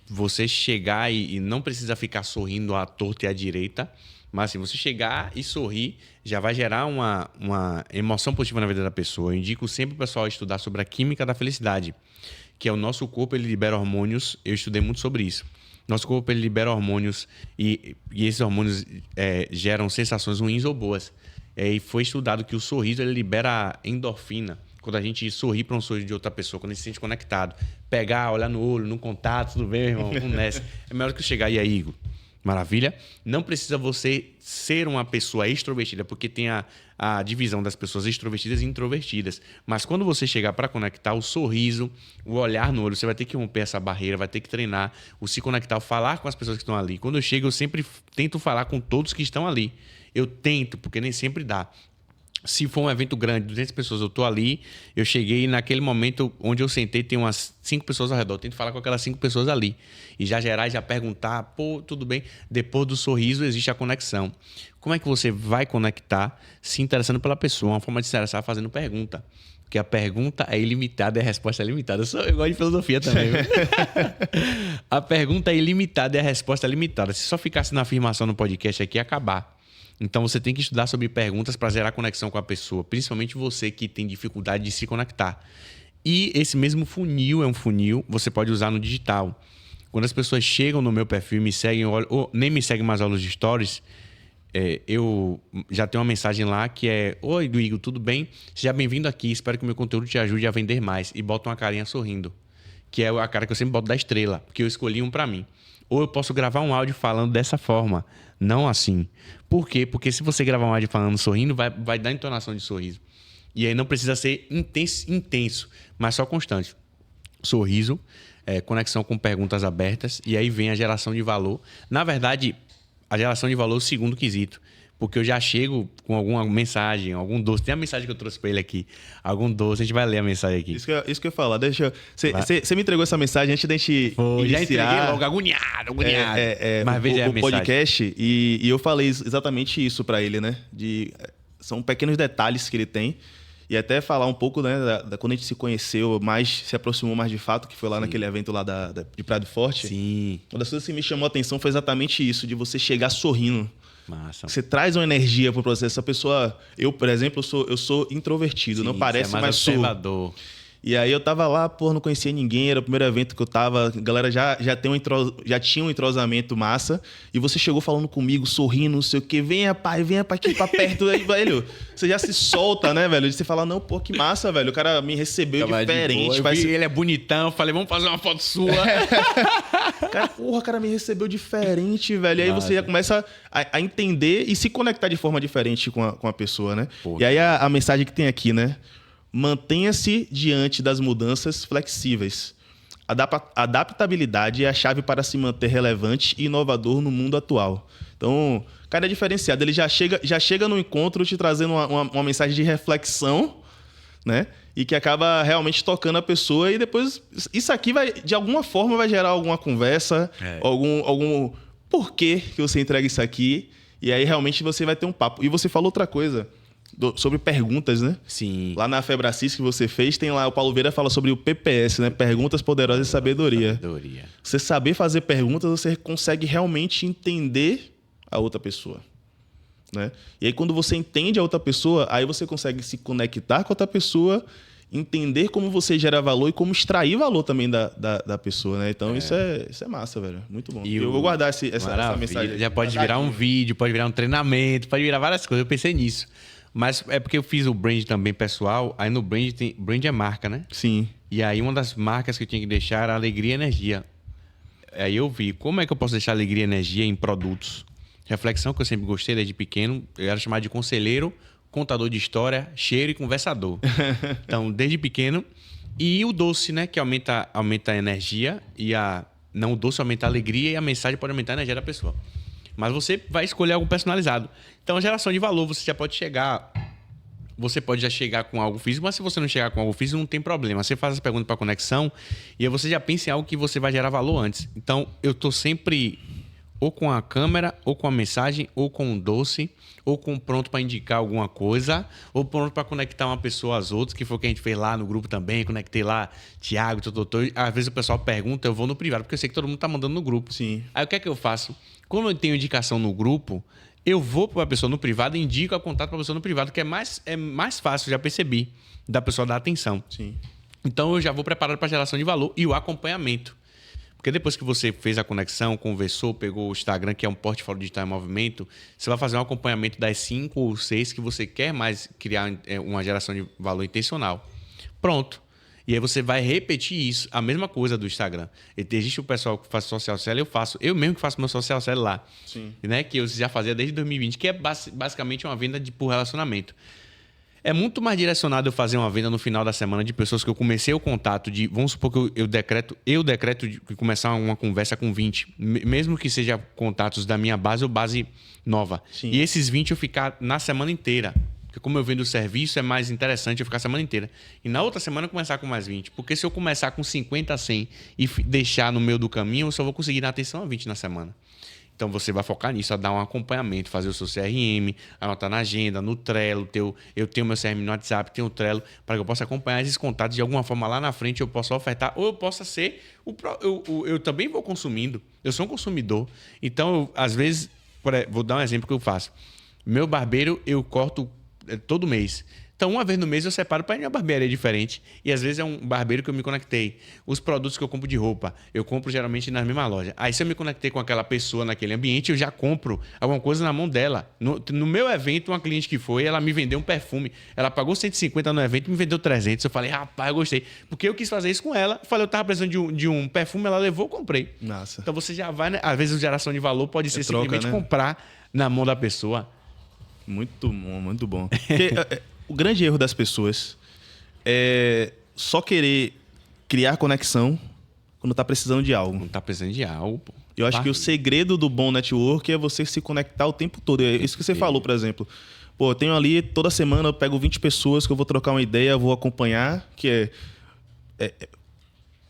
Você chegar e não precisa ficar sorrindo à torta e à direita, mas assim, você chegar e sorrir já vai gerar uma emoção positiva na vida da pessoa. Eu indico sempre o pessoal estudar sobre a química da felicidade, que é o nosso corpo, ele libera hormônios. Eu estudei muito sobre isso. Nosso corpo, ele libera hormônios e esses hormônios geram sensações ruins ou boas. E foi estudado que o sorriso, ele libera endorfina. Quando a gente sorri para um sorriso de outra pessoa, quando a gente se sente conectado, pegar, olhar no olho, no contato, tudo bem, meu irmão? Vamos nessa. É melhor que chegar e aí, Igor. Maravilha? Não precisa você ser uma pessoa extrovertida, porque tem a divisão das pessoas extrovertidas e introvertidas. Mas quando você chegar para conectar, o sorriso, o olhar no olho, você vai ter que romper essa barreira, vai ter que treinar, o se conectar, o falar com as pessoas que estão ali. Quando eu chego, eu sempre tento falar com todos que estão ali. Eu tento, porque nem sempre dá. Se for um evento grande, 200 pessoas, eu estou ali, eu cheguei naquele momento onde eu sentei, tem umas 5 pessoas ao redor, eu tento falar com aquelas 5 pessoas ali. E já gerar e já perguntar, pô, tudo bem? Depois do sorriso existe a conexão. Como é que você vai conectar se interessando pela pessoa? Uma forma de se interessar fazendo pergunta. Porque a pergunta é ilimitada e a resposta é limitada. Eu gosto de filosofia também. A pergunta é ilimitada e a resposta é limitada. Se só ficasse na afirmação no podcast aqui, ia acabar. Então, você tem que estudar sobre perguntas para gerar conexão com a pessoa, principalmente você que tem dificuldade de se conectar. E esse mesmo funil é um funil, você pode usar no digital. Quando as pessoas chegam no meu perfil e me seguem, ou nem me seguem mais aulas de stories, eu já tenho uma mensagem lá que é: oi, Igor, tudo bem? Seja bem-vindo aqui, espero que o meu conteúdo te ajude a vender mais. E bota uma carinha sorrindo, que é a cara que eu sempre boto da estrela, porque eu escolhi um para mim. Ou eu posso gravar um áudio falando dessa forma, não assim. Por quê? Porque se você gravar um áudio falando sorrindo, vai dar entonação de sorriso. E aí não precisa ser intenso, mas só constante. Sorriso, conexão com perguntas abertas, e aí vem a geração de valor. Na verdade, a geração de valor é o segundo quesito. Porque eu já chego com alguma mensagem, algum doce. Tem a mensagem que eu trouxe para ele aqui. Algum doce, a gente vai ler a mensagem aqui. Isso que eu ia falar. Você me entregou essa mensagem antes da gente iniciar. Já entreguei logo, agoniado. Mas veja o podcast. E eu falei exatamente isso para ele, né? São pequenos detalhes que ele tem. E até falar um pouco, né, quando a gente se conheceu mais, se aproximou mais de fato, que foi lá naquele evento lá de Praia do Forte. Sim. Uma das coisas que me chamou a atenção foi exatamente isso, de você chegar sorrindo. Massa. Você traz uma energia pro processo. Essa pessoa, eu, por exemplo, eu sou introvertido, sim, não parece, mais mas observador. Sou. E aí eu tava lá, não conhecia ninguém, era o primeiro evento que eu tava, a galera já tinha um entrosamento massa, e você chegou falando comigo, sorrindo, não sei o quê, vem aqui pra perto, aí, velho, você já se solta, né, velho? Você fala, não, pô, que massa, velho, o cara me recebeu diferente. Ele é bonitão, eu falei, vamos fazer uma foto sua. O cara me recebeu diferente, velho, e aí você já começa a entender e se conectar de forma diferente com a pessoa, né? E aí a mensagem que tem aqui, né? Mantenha-se diante das mudanças flexíveis. Adaptabilidade é a chave para se manter relevante e inovador no mundo atual. Então, o cara é diferenciado. Ele já chega no encontro te trazendo uma mensagem de reflexão, né? E que acaba realmente tocando a pessoa. E depois, isso aqui de alguma forma vai gerar alguma conversa, algum porquê que você entrega isso aqui. E aí realmente você vai ter um papo. E você falou outra coisa sobre perguntas, né? Sim. Lá na Febracis que você fez, tem lá, o Paulo Vieira fala sobre o PPS, né? Perguntas Poderosas e Sabedoria. Você saber fazer perguntas, você consegue realmente entender a outra pessoa, né? E aí, quando você entende a outra pessoa, aí você consegue se conectar com a outra pessoa, entender como você gera valor e como extrair valor também da pessoa, né? Então, isso é massa, velho. Muito bom. Eu vou guardar essa mensagem. Já pode virar um vídeo, pode virar um treinamento, pode virar várias coisas. Eu pensei nisso. Mas é porque eu fiz o brand também pessoal. Aí no brand, brand é marca, né? Sim. E aí uma das marcas que eu tinha que deixar era alegria e energia. Aí eu vi, como é que eu posso deixar alegria e energia em produtos? Reflexão que eu sempre gostei desde pequeno. Eu era chamado de conselheiro, contador de história, cheiro e conversador. Então, desde pequeno. E o doce, né? Que aumenta a energia. Não, o doce aumenta a alegria e a mensagem pode aumentar a energia da pessoa. Mas você vai escolher algo personalizado. Então, geração de valor, você já pode chegar... Você pode já chegar com algo físico, mas se você não chegar com algo físico, não tem problema. Você faz as perguntas para conexão e aí você já pensa em algo que você vai gerar valor antes. Então, eu tô sempre... ou com a câmera, ou com a mensagem, ou com um doce, ou com pronto para indicar alguma coisa, ou pronto para conectar uma pessoa às outras, que foi o que a gente fez lá no grupo também, conectei lá Thiago, doutor. Às vezes o pessoal pergunta, eu vou no privado, porque eu sei que todo mundo tá mandando no grupo. Sim. Aí o que é que eu faço? Como eu tenho indicação no grupo, eu vou para a pessoa no privado e indico a contato para a pessoa no privado, que é mais fácil, já percebi, da pessoa dar atenção. Sim. Então eu já vou preparado para a geração de valor e o acompanhamento. Porque depois que você fez a conexão, conversou, pegou o Instagram, que é um portfólio digital em movimento, você vai fazer um acompanhamento das 5 ou 6 que você quer mais criar uma geração de valor intencional. Pronto. E aí você vai repetir isso, a mesma coisa do Instagram. Existe o pessoal que faz social selling, eu mesmo que faço meu social selling lá. Sim. Né? Que eu já fazia desde 2020, que é basicamente uma venda por relacionamento. É muito mais direcionado eu fazer uma venda no final da semana de pessoas que eu comecei o contato de... Vamos supor que eu decreto de começar uma conversa com 20. Mesmo que seja contatos da minha base ou base nova. Sim. E esses 20 eu ficar na semana inteira. Porque como eu vendo o serviço, é mais interessante eu ficar a semana inteira. E na outra semana eu começar com mais 20. Porque se eu começar com 50 a 100 e deixar no meio do caminho, eu só vou conseguir dar atenção a 20 na semana. Então, você vai focar nisso, a dar um acompanhamento, fazer o seu CRM, anotar na agenda, no Trello. Eu tenho meu CRM no WhatsApp, tenho o Trello, para que eu possa acompanhar esses contatos. De alguma forma, lá na frente, eu possa ofertar, ou eu possa ser... Eu também vou consumindo. Eu sou um consumidor. Então, às vezes... Vou dar um exemplo que eu faço. Meu barbeiro, eu corto todo mês. Então, uma vez no mês eu separo para ir uma barbearia diferente. E às vezes é um barbeiro que eu me conectei. Os produtos que eu compro de roupa, eu compro geralmente na mesma loja. Aí se eu me conectei com aquela pessoa naquele ambiente, eu já compro alguma coisa na mão dela. No meu evento, uma cliente que foi, ela me vendeu um perfume. Ela pagou 150 no evento e me vendeu 300. Eu falei, rapaz, eu gostei. Porque eu quis fazer isso com ela. Falei, eu tava precisando de um perfume, ela levou, eu comprei. Nossa. Então você já vai, né? Às vezes a geração de valor pode ser troca, simplesmente né? comprar na mão da pessoa. Muito bom, muito bom. Porque, o grande erro das pessoas é só querer criar conexão quando tá precisando de algo. Não tá precisando de algo, pô. Eu acho que o segredo do bom network é você se conectar o tempo todo. É isso que você falou, por exemplo. Pô, eu tenho ali, toda semana eu pego 20 pessoas que eu vou trocar uma ideia, vou acompanhar, que é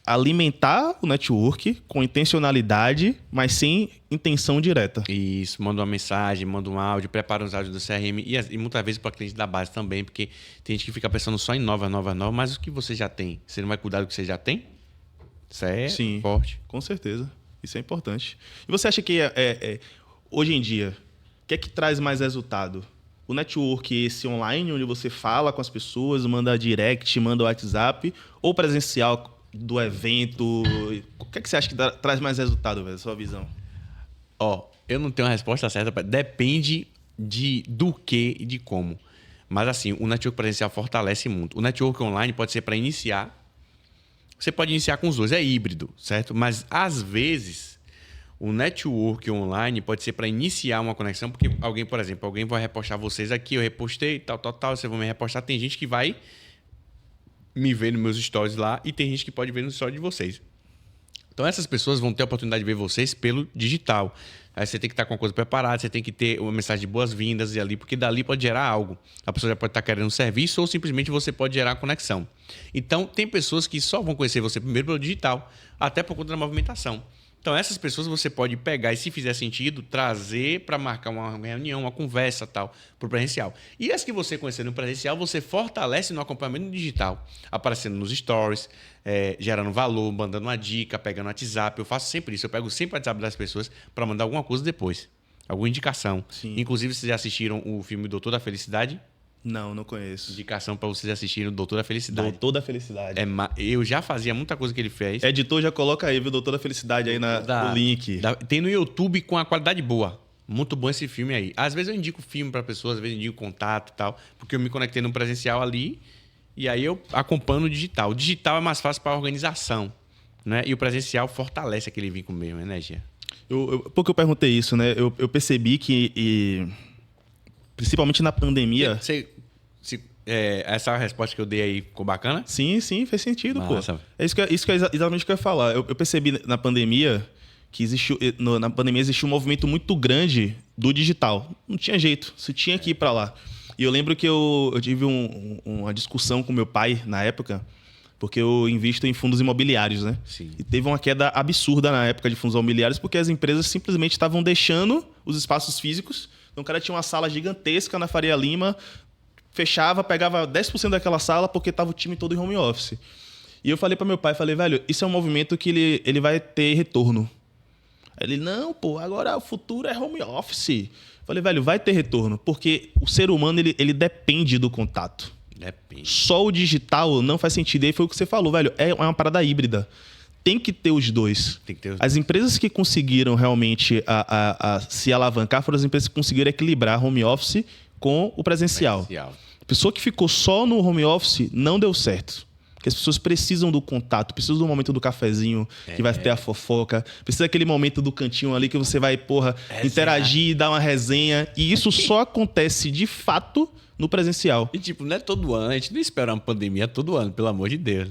alimentar o network com intencionalidade, mas sem intenção direta. Isso, manda uma mensagem, manda um áudio, prepara os áudios do CRM e muitas vezes para cliente da base também, porque tem gente que fica pensando só em novas, mas o que você já tem? Você não vai cuidar do que você já tem? Isso é Sim, forte. Com certeza. Isso é importante. E você acha que hoje em dia, o que é que traz mais resultado? O network, esse online, onde você fala com as pessoas, manda direct, manda WhatsApp, ou presencial do evento? O que é que você acha que traz mais resultado, velho, sua visão? Eu não tenho uma resposta certa. Depende do que e de como. Mas assim, o network presencial fortalece muito. O network online pode ser para iniciar. Você pode iniciar com os dois, é híbrido, certo? Mas às vezes o network online pode ser para iniciar uma conexão, porque alguém, por exemplo, alguém vai repostar vocês aqui, eu repostei, tal, vocês vão me repostar. Tem gente que vai me ver nos meus stories lá e tem gente que pode ver nos stories de vocês. Então essas pessoas vão ter a oportunidade de ver vocês pelo digital. Aí você tem que estar com a coisa preparada, você tem que ter uma mensagem de boas-vindas ali, porque dali pode gerar algo. A pessoa já pode estar querendo um serviço ou simplesmente você pode gerar conexão. Então tem pessoas que só vão conhecer você primeiro pelo digital, até por conta da movimentação. Então, essas pessoas você pode pegar e, se fizer sentido, trazer para marcar uma reunião, uma conversa tal, para o presencial. E as que você conhecer no presencial, você fortalece no acompanhamento digital, aparecendo nos stories, gerando valor, mandando uma dica, pegando o WhatsApp. Eu faço sempre isso. Eu pego sempre o WhatsApp das pessoas para mandar alguma coisa depois, alguma indicação. Sim. Inclusive, vocês já assistiram o filme Doutor da Felicidade? Não conheço. Indicação para vocês assistirem o Doutor da Felicidade. Doutor da Felicidade. Eu já fazia muita coisa que ele fez. Editor, já coloca aí, viu? Doutor da Felicidade aí no link. Tem no YouTube com a qualidade boa. Muito bom esse filme aí. Às vezes eu indico filme para pessoas, às vezes eu indico contato e tal, porque eu me conectei no presencial ali e aí eu acompanho o digital. O digital é mais fácil para organização, né? E o presencial fortalece aquele vínculo mesmo, né, Gia? Porque eu perguntei isso, né? Eu percebi que... Principalmente na pandemia... Essa resposta que eu dei aí ficou bacana? Sim, fez sentido, Massa. pô. Isso que é exatamente o que eu ia falar. Eu percebi na pandemia que na pandemia existiu um movimento muito grande do digital. Não tinha jeito, você tinha que ir para lá. E eu lembro que eu tive uma discussão com meu pai na época, porque eu invisto em fundos imobiliários, né? Sim. E teve uma queda absurda na época de fundos imobiliários, porque as empresas simplesmente estavam deixando os espaços físicos. Então o cara tinha uma sala gigantesca na Faria Lima, fechava, pegava 10% daquela sala porque estava o time todo em home office. E eu falei para meu pai, velho, isso é um movimento que ele vai ter retorno. Aí ele, não, pô, agora o futuro é home office. Falei, velho, vai ter retorno, porque o ser humano, ele depende do contato. Depende. Só o digital não faz sentido. E aí foi o que você falou, velho, é uma parada híbrida. Tem que ter os dois. Tem que ter os As empresas que conseguiram realmente se alavancar foram as empresas que conseguiram equilibrar home office com o presencial. A pessoa que ficou só no home office não deu certo. Porque as pessoas precisam do contato, precisam do momento do cafezinho, que vai ter a fofoca, precisa daquele momento do cantinho ali que você vai, interagir, dar uma resenha. E isso só acontece, de fato, no presencial. E, não é todo ano. A gente não espera uma pandemia todo ano, pelo amor de Deus.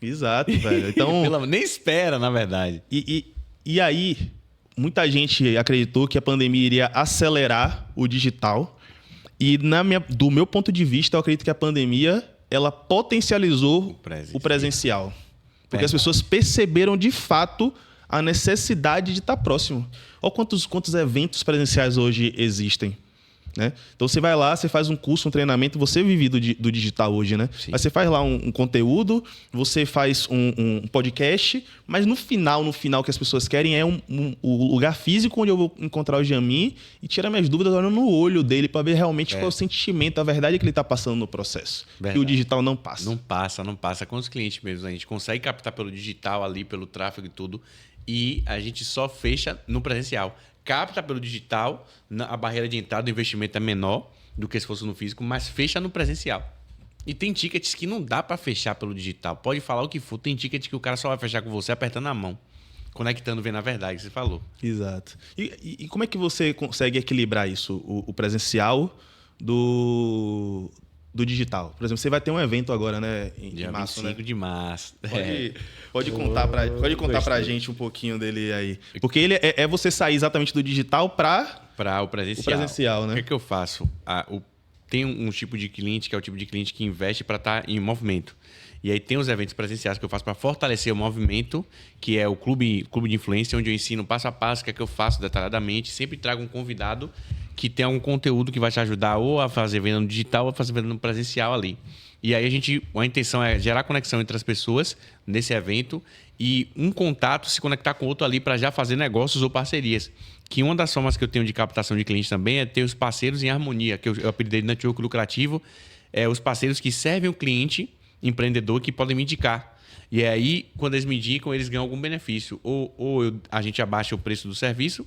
Exato, velho. Então... nem espera, na verdade. E aí, muita gente acreditou que a pandemia iria acelerar o digital. E do meu ponto de vista, eu acredito que a pandemia ela potencializou o presencial. Porque as pessoas perceberam de fato a necessidade de estar próximo. Olha quantos eventos presenciais hoje existem. Né? Então você vai lá, você faz um curso, um treinamento, você vive do digital hoje, né? Sim. Mas você faz lá um conteúdo, você faz um podcast, mas no final o que as pessoas querem é o lugar físico onde eu vou encontrar o Jamin e tirar minhas dúvidas olhando no olho dele para ver realmente qual é o sentimento, a verdade que ele está passando no processo. Verdade. Que o digital não passa. Não passa com os clientes mesmo. A gente consegue captar pelo digital ali, pelo tráfego e tudo, e a gente só fecha no presencial. Capta pelo digital, a barreira de entrada do investimento é menor do que se fosse no físico, mas fecha no presencial. E tem tickets que não dá para fechar pelo digital. Pode falar o que for, tem tickets que o cara só vai fechar com você apertando a mão, conectando, vendo a verdade que você falou. Exato. E como é que você consegue equilibrar isso, o presencial do digital? Por exemplo, você vai ter um evento agora, né? Em março, 25 né? de março. Pode contar pra gente um pouquinho dele aí. Porque ele é você sair exatamente do digital para o presencial. O presencial, né? O que eu faço? Tem um tipo de cliente que é o tipo de cliente que investe para estar em movimento. E aí tem os eventos presenciais que eu faço para fortalecer o movimento, que é o clube de influência, onde eu ensino passo a passo o que é que eu faço detalhadamente. Sempre trago um convidado que tem algum conteúdo que vai te ajudar ou a fazer venda no digital ou a fazer venda no presencial ali. E aí a intenção é gerar conexão entre as pessoas nesse evento e um contato se conectar com o outro ali para já fazer negócios ou parcerias. Que uma das formas que eu tenho de captação de clientes também é ter os parceiros em harmonia, que eu apelidei de network lucrativo, os parceiros que servem o cliente empreendedor que podem me indicar. E aí, quando eles me indicam, eles ganham algum benefício. Ou a gente abaixa o preço do serviço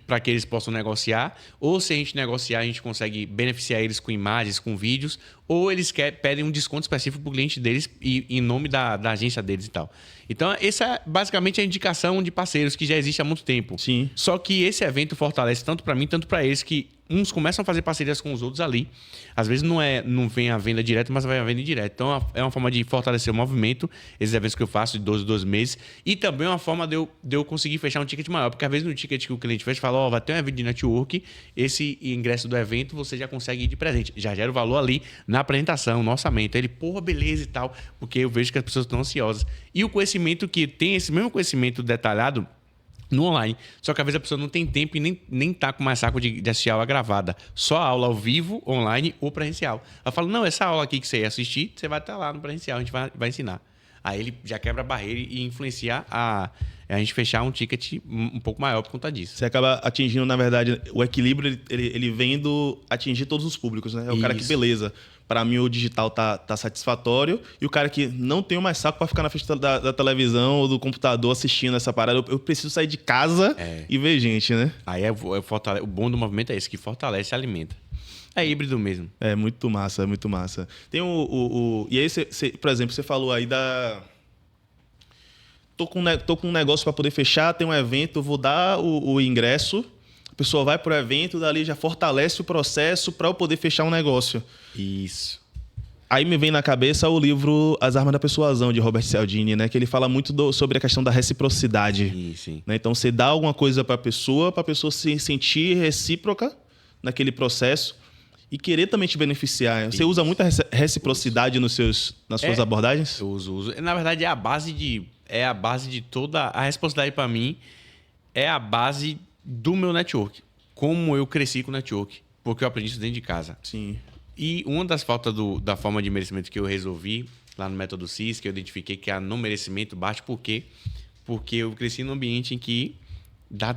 para que eles possam negociar. Ou se a gente negociar, a gente consegue beneficiar eles com imagens, com vídeos. Ou eles pedem um desconto específico para o cliente deles e em nome da agência deles e tal. Então, essa é basicamente a indicação de parceiros que já existe há muito tempo. Sim. Só que esse evento fortalece tanto para mim, tanto para eles, que uns começam a fazer parcerias com os outros ali. Às vezes não vem a venda direta, mas vai a venda indireta. Então, é uma forma de fortalecer o movimento, esses eventos que eu faço de 12 meses. E também é uma forma de eu conseguir fechar um ticket maior. Porque às vezes no ticket que o cliente fecha, fala, vai ter um evento de network, esse ingresso do evento você já consegue ir de presente. Já gera o valor ali na apresentação, no orçamento. Aí ele, beleza e tal, porque eu vejo que as pessoas estão ansiosas. E o conhecimento que tem, esse mesmo conhecimento detalhado, no online. Só que às vezes a pessoa não tem tempo e nem tá com mais saco de assistir aula gravada. Só a aula ao vivo, online ou presencial. Ela fala, não, essa aula aqui que você ia assistir, você vai estar lá no presencial, a gente vai ensinar. Aí ele já quebra a barreira e influencia a gente fechar um ticket um pouco maior por conta disso. Você acaba atingindo, na verdade, o equilíbrio, ele vem do atingir todos os públicos, né? É o cara que, beleza, para mim o digital tá satisfatório, e o cara que não tem mais saco para ficar na frente da televisão ou do computador assistindo essa parada. Eu preciso sair de casa e ver gente, né? Aí o bom do movimento é esse, que fortalece e alimenta. É híbrido mesmo. É muito massa, é muito massa. Tem e aí, por exemplo, você falou aí da... Tô com um negócio para poder fechar, tem um evento, eu vou dar o ingresso, a pessoa vai pro evento, dali já fortalece o processo para eu poder fechar um negócio. Isso. Aí me vem na cabeça o livro As Armas da Persuasão, de Robert Cialdini, né? Que ele fala muito sobre a questão da reciprocidade. Sim. Né? Então, você dá alguma coisa para a pessoa se sentir recíproca naquele processo e querer também te beneficiar. Você usa muita reciprocidade nas suas abordagens? Eu uso. Na verdade, é a base de toda... A reciprocidade, para mim, é a base do meu network. Como eu cresci com o network. Porque eu aprendi isso dentro de casa. Sim. E uma das faltas da forma de merecimento que eu resolvi lá no método CIS, que eu identifiquei que a não merecimento bate por quê? Porque eu cresci num ambiente em que dá,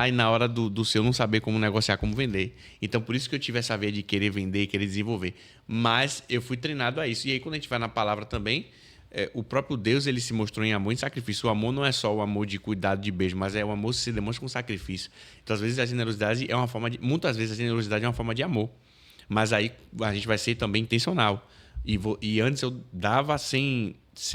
e na hora do seu não saber como negociar, como vender. Então, por isso que eu tive essa veia de querer vender, querer desenvolver. Mas eu fui treinado a isso. E aí, quando a gente vai na palavra também, o próprio Deus, ele se mostrou em amor e em sacrifício. O amor não é só o amor de cuidado, de beijo, mas é o amor que se demonstra com sacrifício. Então, às vezes, a generosidade é uma forma de... Muitas vezes, a generosidade é uma forma de amor. Mas aí, a gente vai ser também intencional. E antes eu dava sem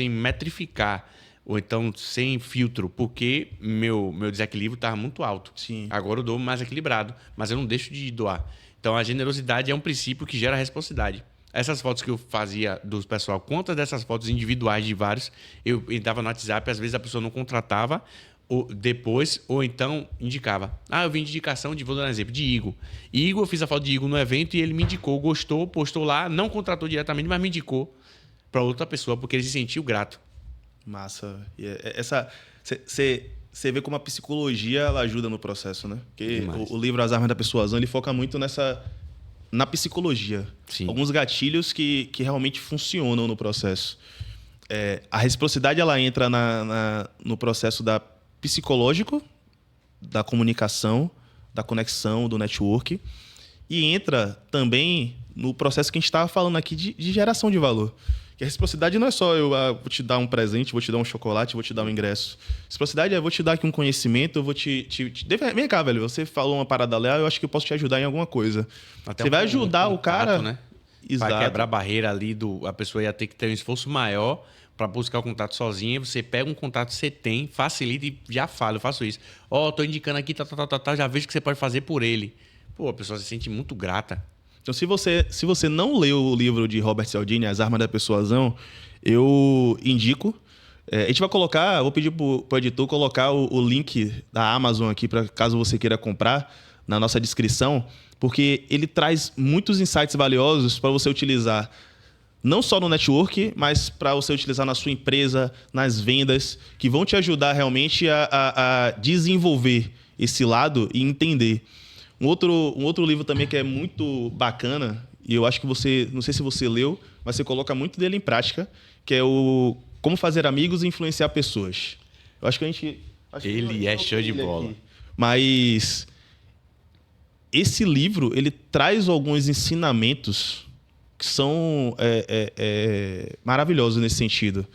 metrificar, ou então sem filtro, porque meu desequilíbrio estava muito alto. Sim. Agora eu dou mais equilibrado, mas eu não deixo de doar. Então, a generosidade é um princípio que gera reciprocidade. Essas fotos que eu fazia dos pessoal, quantas dessas fotos individuais de vários, eu entrava no WhatsApp, às vezes a pessoa não contratava, ou então indicava. Eu vim de indicação vou dar um exemplo, de Igor. Igor, eu fiz a foto de Igor no evento e ele me indicou, gostou, postou lá, não contratou diretamente, mas me indicou para outra pessoa, porque ele se sentiu grato. Massa. Você vê como a psicologia ela ajuda no processo, né? Porque o livro As Armas da Persuasão, ele foca muito na psicologia. Sim. Alguns gatilhos que realmente funcionam no processo. A reciprocidade ela entra no processo psicológico, da comunicação, da conexão, do network, e entra também no processo que a gente estava falando aqui de geração de valor. Que a reciprocidade não é só eu vou te dar um presente, vou te dar um chocolate, vou te dar um ingresso. Reciprocidade é vou te dar aqui um conhecimento, eu vou Vem cá, velho, você falou uma parada lá, eu acho que eu posso te ajudar em alguma coisa. Até você vai ajudar o cara... Né? Exato. Vai quebrar a barreira ali, a pessoa ia ter que ter um esforço maior para buscar o contato sozinha. Você pega um contato que você tem, facilita e já fala, eu faço isso. Tô indicando aqui, já vejo o que você pode fazer por ele. Pô, a pessoa se sente muito grata. Então, se você não leu o livro de Robert Cialdini, As Armas da Persuasão, eu indico. A gente vai colocar, vou pedir pro editor colocar o link da Amazon aqui, para caso você queira comprar, na nossa descrição, porque ele traz muitos insights valiosos para você utilizar, não só no network, mas para você utilizar na sua empresa, nas vendas, que vão te ajudar realmente a desenvolver esse lado e entender. Um outro livro também que é muito bacana, e eu acho que não sei se você leu, mas você coloca muito dele em prática, que é o Como Fazer Amigos e Influenciar Pessoas. Eu acho que a gente... Ele é show de bola. Aqui. Mas esse livro, ele traz alguns ensinamentos que são maravilhosos nesse sentido.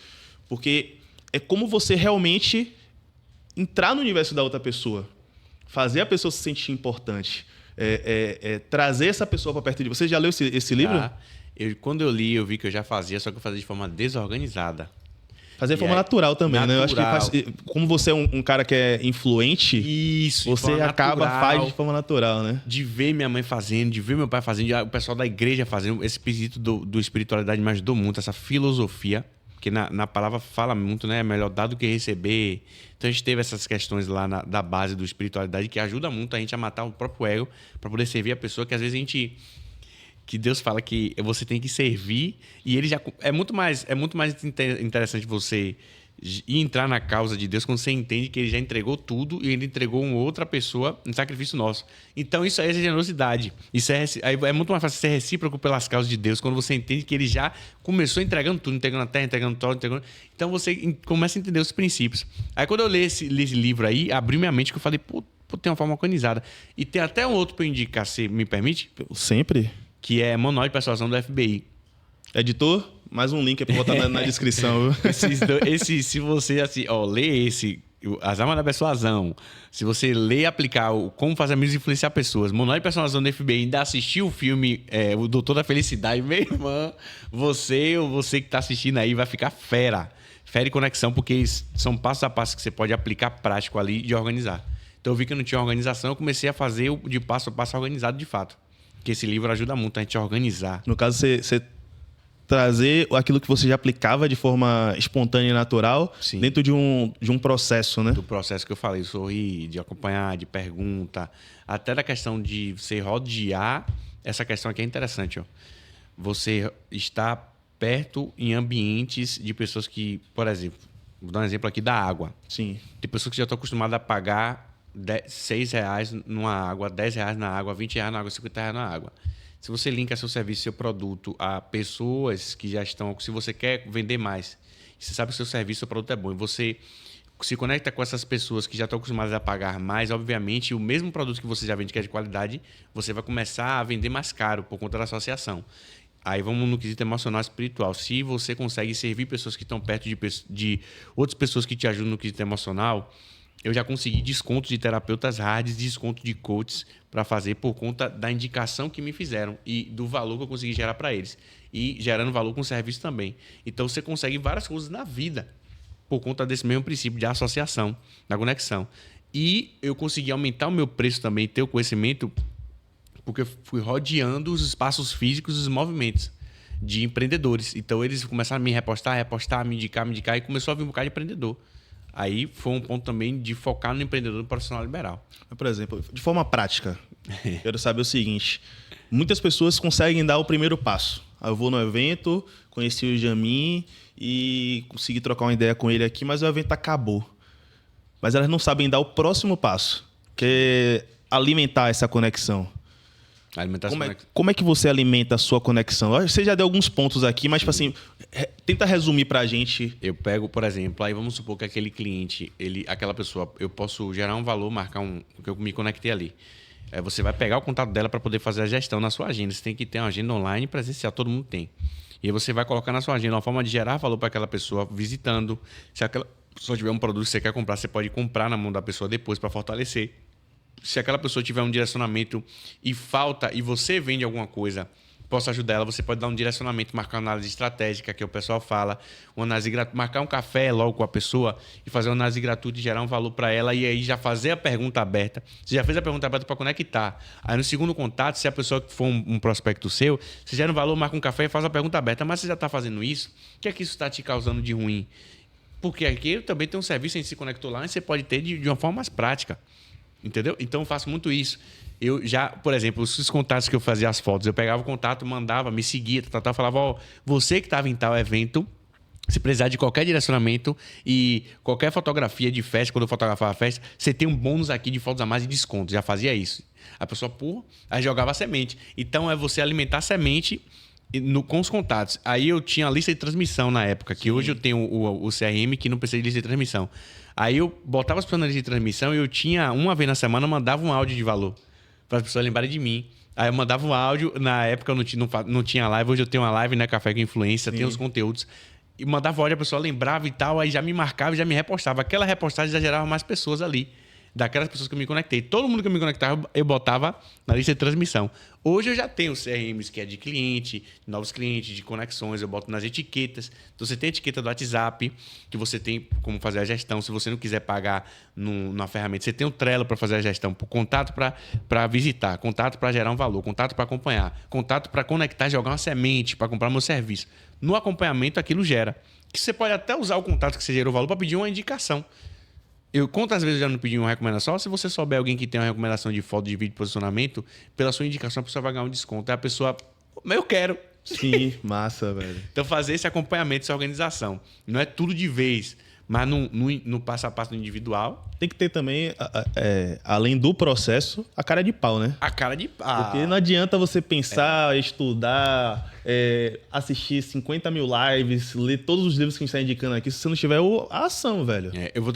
Porque é como você realmente entrar no universo da outra pessoa. Fazer a pessoa se sentir importante. Trazer essa pessoa para perto de você. Você já leu esse livro? Quando eu li, eu vi que eu já fazia, só que eu fazia de forma desorganizada. Fazer de forma natural também, né? Eu acho que como você é um cara que é influente, isso, você faz de forma natural, né? De ver minha mãe fazendo, de ver meu pai fazendo, o pessoal da igreja fazendo. Esse quesito do espiritualidade me ajudou muito, essa filosofia, que na palavra fala muito, né? É melhor dar do que receber. Então a gente teve essas questões lá da base do espiritualidade que ajuda muito a gente a matar o próprio ego para poder servir a pessoa, que às vezes que Deus fala que você tem que servir e ele já é muito mais interessante você e entrar na causa de Deus quando você entende que ele já entregou tudo e ele entregou uma outra pessoa em sacrifício nosso. Então isso aí é generosidade. Isso é muito mais fácil ser recíproco pelas causas de Deus quando você entende que ele já começou entregando tudo, entregando a terra, entregando todo, entregando... Então você começa a entender os princípios. Aí quando eu li esse livro aí, abriu minha mente que eu falei, pô, tem uma forma organizada. E tem até um outro para indicar, se me permite? Sempre. Que é Manual de Persuasão do FBI. Editor, mais um link para botar na descrição. Se você assim, lê As Armas da Persuasão, se você ler e aplicar Como Fazer Amigos e Influenciar Pessoas, Manual de Persuasão do FBI, ainda assistiu o filme O Doutor da Felicidade, meu irmão, você que está assistindo aí vai ficar fera e conexão, porque são passos a passo que você pode aplicar prático ali de organizar. Então eu vi que eu não tinha organização, eu comecei a fazer o de passo a passo organizado de fato. Porque esse livro ajuda muito a gente a organizar. No caso, você trazer aquilo que você já aplicava de forma espontânea e natural. Sim. Dentro de um processo, né? Do processo que eu falei, sorrir, de acompanhar, de pergunta, até da questão de você rodear. Essa questão aqui é interessante, ó. Você está perto em ambientes de pessoas que, por exemplo, vou dar um exemplo aqui da água. Sim. Tem pessoas que já estão acostumadas a pagar R$6 numa água, R$10 na água, R$20 na água, R$50 na água. Se você linka seu serviço, seu produto a pessoas que já estão... Se você quer vender mais, você sabe que seu serviço, seu produto é bom, e você se conecta com essas pessoas que já estão acostumadas a pagar mais, obviamente, o mesmo produto que você já vende, que é de qualidade, você vai começar a vender mais caro por conta da associação. Aí vamos no quesito emocional e espiritual. Se você consegue servir pessoas que estão perto de outras pessoas que te ajudam no quesito emocional... Eu já consegui desconto de terapeutas hards, desconto de coaches para fazer por conta da indicação que me fizeram e do valor que eu consegui gerar para eles. E gerando valor com o serviço também. Então você consegue várias coisas na vida por conta desse mesmo princípio de associação, da conexão. E eu consegui aumentar o meu preço também, ter o conhecimento, porque eu fui rodeando os espaços físicos e os movimentos de empreendedores. Então eles começaram a me repostar, me indicar, e começou a vir um bocado de empreendedor. Aí foi um ponto também de focar no empreendedor profissional liberal. Por exemplo, de forma prática, quero saber o seguinte. Muitas pessoas conseguem dar o primeiro passo. Eu vou no evento, conheci o Jamin e consegui trocar uma ideia com ele aqui, mas o evento acabou. Mas elas não sabem dar o próximo passo, que é alimentar essa conexão. Como é que você alimenta a sua conexão? Você já deu alguns pontos aqui, mas tipo assim, tenta resumir pra gente. Eu pego, por exemplo, aí vamos supor que aquele cliente, aquela pessoa, eu posso gerar um valor, marcar porque eu me conectei ali. Você vai pegar o contato dela para poder fazer a gestão na sua agenda. Você tem que ter uma agenda online presencial, todo mundo tem. E aí você vai colocar na sua agenda uma forma de gerar valor para aquela pessoa visitando. Se aquela pessoa tiver um produto que você quer comprar, você pode comprar na mão da pessoa depois para fortalecer. Se aquela pessoa tiver um direcionamento e você vende alguma coisa, posso ajudar ela, você pode dar um direcionamento, marcar uma análise estratégica, que o pessoal fala, uma análise gratuita, marcar um café logo com a pessoa e fazer uma análise gratuita e gerar um valor para ela e aí já fazer a pergunta aberta. Você já fez a pergunta aberta para conectar. Aí no segundo contato, se a pessoa for um prospecto seu, você gera um valor, marca um café e faz a pergunta aberta. Mas você já está fazendo isso? O que é que isso está te causando de ruim? Porque aqui também tem um serviço, a gente se conectou lá e você pode ter de uma forma mais prática. Entendeu? Então eu faço muito isso. Eu já, por exemplo, os contatos que eu fazia as fotos, eu pegava o contato, mandava, me seguia, falava, você que estava em tal evento, se precisar de qualquer direcionamento e qualquer fotografia de festa, quando eu fotografava a festa, você tem um bônus aqui de fotos a mais de desconto. Já fazia isso. A pessoa, aí jogava a semente. Então é você alimentar a semente com os contatos. Aí eu tinha a lista de transmissão na época, que hoje eu tenho o CRM que não precisa de lista de transmissão. Aí eu botava as pessoas na lista de transmissão e eu tinha, uma vez na semana, mandava um áudio de valor para as pessoas lembrarem de mim. Aí eu mandava um áudio, na época eu não tinha live, hoje eu tenho uma live, né, Café com Influência, tenho os conteúdos. E mandava áudio, a pessoa lembrava e tal, aí já me marcava e já me repostava. Aquela repostagem já gerava mais pessoas ali. Daquelas pessoas que eu me conectei. Todo mundo que eu me conectava, eu botava na lista de transmissão. Hoje eu já tenho CRMs que é de cliente, novos clientes, de conexões, eu boto nas etiquetas. Então você tem a etiqueta do WhatsApp, que você tem como fazer a gestão. Se você não quiser pagar na ferramenta, você tem o Trello para fazer a gestão, contato para visitar, contato para gerar um valor, contato para acompanhar, contato para conectar, jogar uma semente, para comprar meu serviço. No acompanhamento, aquilo gera. Que você pode até usar o contato que você gerou valor para pedir uma indicação. Quantas vezes eu já não pedi uma recomendação? Se você souber alguém que tem uma recomendação de foto, de vídeo, de posicionamento, pela sua indicação a pessoa vai ganhar um desconto. Aí a pessoa, eu quero. Sim, massa, velho. Então fazer esse acompanhamento, essa organização. Não é tudo de vez, Mas no passo a passo individual... Tem que ter também, além do processo, a cara de pau, né? A cara de pau. Porque não adianta você pensar, estudar, assistir 50 mil lives, ler todos os livros que a gente está indicando aqui, se você não tiver a ação, velho.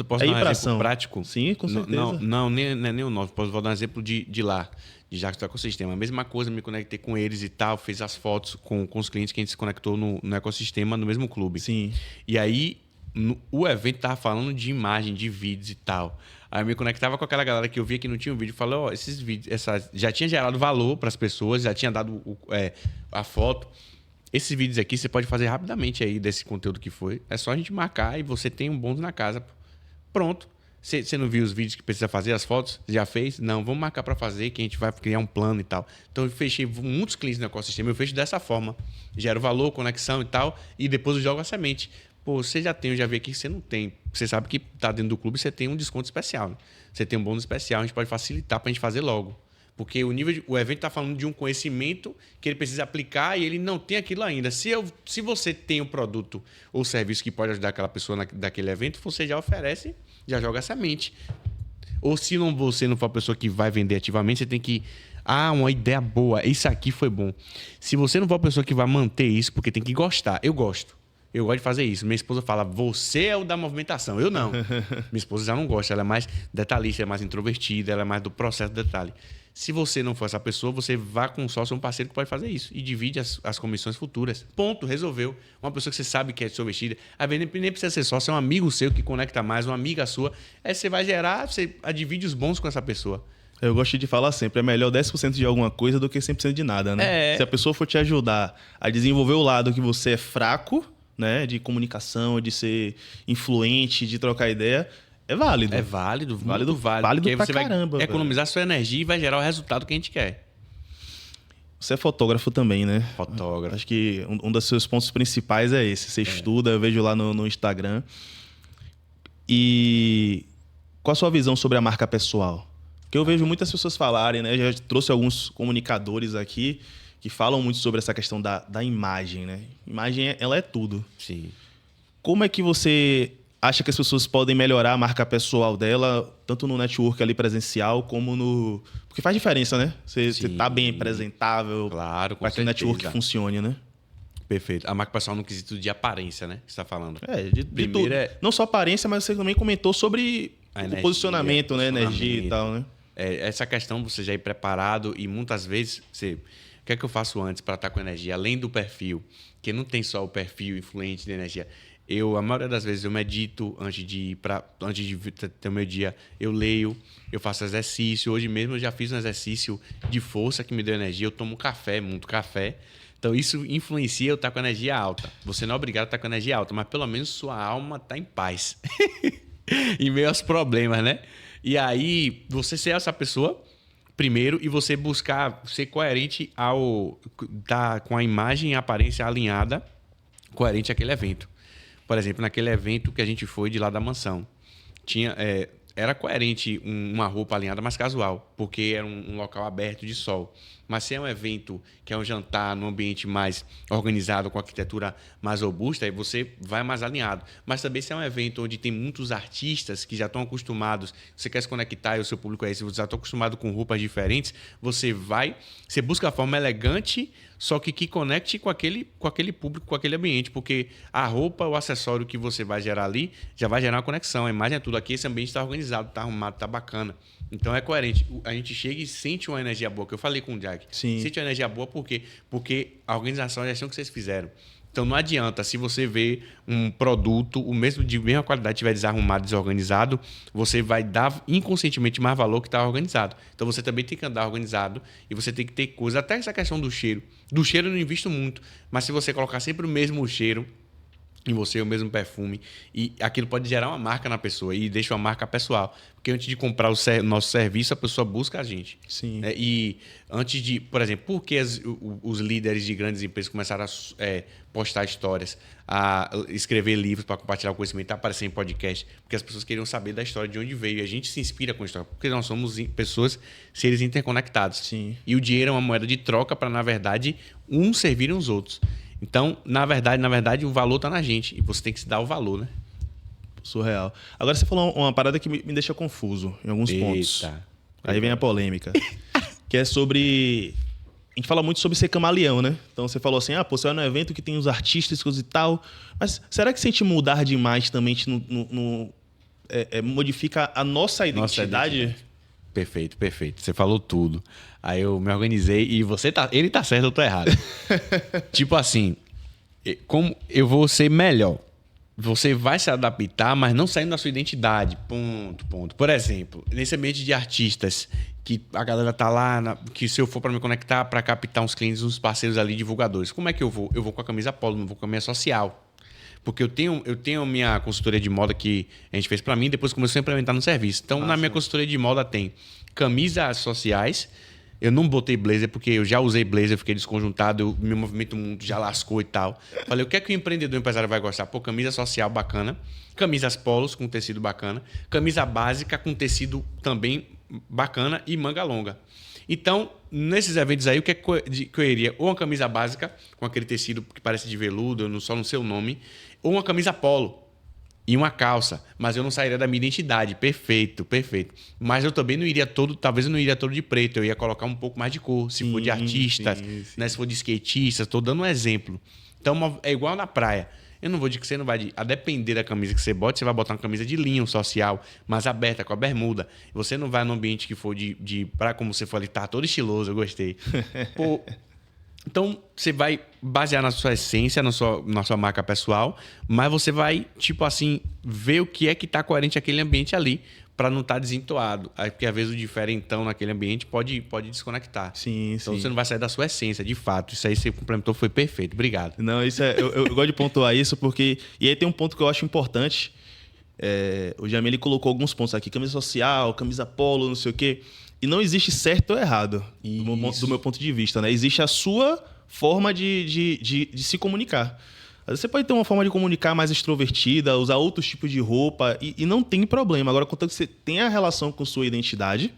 Posso dar um exemplo prático? Sim, com certeza. Não, nem o 9. Posso dar um exemplo de lá, de Jacques do ecossistema. A mesma coisa, me conectei com eles e tal, fiz as fotos com os clientes que a gente se conectou no ecossistema, no mesmo clube. Sim. E aí, o evento tava falando de imagem, de vídeos e tal. Aí eu me conectava com aquela galera que eu via que não tinha um vídeo. Falei, esses vídeos, já tinha gerado valor para as pessoas, já tinha dado a foto. Esses vídeos aqui você pode fazer rapidamente aí desse conteúdo que foi. É só a gente marcar e você tem um bônus na casa. Pronto. Você não viu os vídeos que precisa fazer, as fotos? Já fez? Não, vamos marcar para fazer, que a gente vai criar um plano e tal. Então, eu fechei muitos clientes no ecossistema, eu fecho dessa forma. Gero valor, conexão e tal, e depois eu jogo a semente. Pô, você já tem, eu já vi aqui que você não tem. Você sabe que tá dentro do clube, você tem um desconto especial. Né? Você tem um bônus especial, a gente pode facilitar para a gente fazer logo. Porque o evento está falando de um conhecimento que ele precisa aplicar e ele não tem aquilo ainda. Se você tem um produto ou serviço que pode ajudar aquela pessoa daquele evento, você já oferece, já joga a semente. Ou se você não for a pessoa que vai vender ativamente, você tem que... uma ideia boa, isso aqui foi bom. Se você não for a pessoa que vai manter isso, porque tem que gostar. Eu gosto de fazer isso. Minha esposa fala, você é o da movimentação. Eu não. Minha esposa já não gosta. Ela é mais detalhista, ela é mais introvertida, ela é mais do processo de detalhe. Se você não for essa pessoa, você vá com um sócio ou um parceiro que pode fazer isso. E divide as comissões futuras. Ponto, resolveu. Uma pessoa que você sabe que é extrovertida. Às vezes nem precisa ser sócio, é um amigo seu que conecta mais, uma amiga sua. Aí você vai gerar, você divide os bons com essa pessoa. Eu gosto de falar sempre, é melhor 10% de alguma coisa do que 100% de nada, né? Se a pessoa for te ajudar a desenvolver o lado que você é fraco, né, de comunicação, de ser influente, de trocar ideia, é válido. É válido, válido porque pra você caramba. Vai economizar sua energia e vai gerar o resultado que a gente quer. Você é fotógrafo também, né? Fotógrafo. Acho que um dos seus pontos principais é esse. Você estuda, eu vejo lá no Instagram. E qual a sua visão sobre a marca pessoal? Porque eu vejo muitas pessoas falarem, né? Eu já trouxe alguns comunicadores aqui que falam muito sobre essa questão da imagem, né? Imagem, ela é tudo. Sim. Como é que você acha que as pessoas podem melhorar a marca pessoal dela, tanto no network ali presencial, como no... Porque faz diferença, né? Você tá bem apresentável, claro, para que o network funcione, né? Perfeito. A marca pessoal no quesito de aparência, né? Que você está falando. De tudo. Não só aparência, mas você também comentou sobre o posicionamento, né? Energia e tal, né? Essa questão, você já ir preparado e muitas vezes o que é que eu faço antes para estar com energia? Além do perfil, que não tem só o perfil influente de energia. A maioria das vezes, eu medito antes de ter o meu dia. Eu leio, eu faço exercício. Hoje mesmo eu já fiz um exercício de força que me deu energia. Eu tomo café, muito café. Então, isso influencia eu estar com energia alta. Você não é obrigado a estar com energia alta, mas pelo menos sua alma está em paz. Em meio aos problemas, né? E aí, você ser essa pessoa... Primeiro, e você buscar ser coerente com a imagem e a aparência alinhada, coerente àquele evento. Por exemplo, naquele evento que a gente foi de lá da mansão, era coerente uma roupa alinhada mais casual, porque era um local aberto de sol. Mas se é um evento que é um jantar num ambiente mais organizado, com arquitetura mais robusta, aí você vai mais alinhado. Mas também se é um evento onde tem muitos artistas que já estão acostumados, você quer se conectar e o seu público é esse, você já está acostumado com roupas diferentes, você busca a forma elegante, só que conecte com aquele público, com aquele ambiente, porque a roupa, o acessório que você vai gerar ali, já vai gerar uma conexão. A imagem é tudo. Aqui esse ambiente está organizado, está arrumado, está bacana. Então é coerente. A gente chega e sente uma energia boa, que eu falei com o Jack. Sim. Sente uma energia boa por quê? Porque a organização é a gestão que vocês fizeram. Então não adianta, se você vê um produto, o mesmo de mesma qualidade, estiver desarrumado, desorganizado, você vai dar inconscientemente mais valor que está organizado. Então você também tem que andar organizado e você tem que ter coisa. Até essa questão do cheiro. Do cheiro eu não invisto muito, mas se você colocar sempre o mesmo cheiro em você, o mesmo perfume, e aquilo pode gerar uma marca na pessoa e deixa uma marca pessoal. Porque antes de comprar o nosso serviço, a pessoa busca a gente. Sim. E antes de, por exemplo, por que os líderes de grandes empresas começaram a postar histórias, a escrever livros para compartilhar o conhecimento, a aparecer em podcast? Porque as pessoas queriam saber da história, de onde veio. E a gente se inspira com a história, porque nós somos pessoas, seres interconectados. Sim. E o dinheiro é uma moeda de troca para, na verdade, uns servirem os outros. Então, na verdade, o valor está na gente. E você tem que se dar o valor, né? surreal. Agora você falou uma parada que me deixa confuso em alguns pontos. Aí vem a polêmica. Que é sobre... A gente fala muito sobre ser camaleão, né? Então você falou assim, pô, você vai num evento que tem os artísticos e tal. Mas será que se a gente mudar demais também, a gente modifica a nossa identidade? Perfeito, perfeito. Você falou tudo. Aí eu me organizei e ele tá certo, eu tô errado. Tipo assim, como eu vou ser melhor. Você vai se adaptar, mas não saindo da sua identidade. Ponto. Por exemplo, nesse ambiente de artistas, que a galera tá lá, que se eu for para me conectar, para captar uns clientes, uns parceiros ali, divulgadores, como é que eu vou? Eu vou com a camisa polo, não vou com a minha social. Porque eu tenho a minha consultoria de moda que a gente fez para mim, depois começou a implementar no serviço. Então, na minha consultoria de moda tem camisas sociais. Eu não botei blazer porque eu já usei blazer, eu fiquei desconjuntado, eu me movimento muito, já lascou e tal. Falei, o que é que o empreendedor, o empresário vai gostar? Pô, camisa social bacana, camisas polos com tecido bacana, camisa básica com tecido também bacana e manga longa. Então, nesses eventos aí, o que é que eu iria? Ou uma camisa básica, com aquele tecido que parece de veludo, eu só não sei o nome, ou uma camisa polo e uma calça, mas eu não sairia da minha identidade. Perfeito. Mas eu também não iria talvez eu não iria todo de preto, eu ia colocar um pouco mais de cor, se for de artistas, né, se for de skatistas, estou dando um exemplo. Então, é igual na praia. Eu não vou dizer que você não vai... A depender da camisa que você bota, você vai botar uma camisa de linho social, mais aberta, com a bermuda. Você não vai num ambiente que for como você falou, tá todo estiloso, eu gostei. Pô, então, você vai basear na sua essência, na sua marca pessoal, mas você vai, tipo assim, ver o que é que tá coerente aquele ambiente ali, para não estar desentoado. Porque às vezes o diferentão naquele ambiente pode desconectar. Então você não vai sair da sua essência, de fato. Isso aí você complementou, foi perfeito. Obrigado. Não, isso eu gosto de pontuar isso, porque... E aí tem um ponto que eu acho importante. O Jamil, ele colocou alguns pontos aqui. Camisa social, camisa polo, não sei o quê. E não existe certo ou errado, do meu ponto de vista, né? Existe a sua forma de se comunicar. Às vezes você pode ter uma forma de comunicar mais extrovertida, usar outros tipos de roupa, e não tem problema. Agora, contanto que você tenha a relação com sua identidade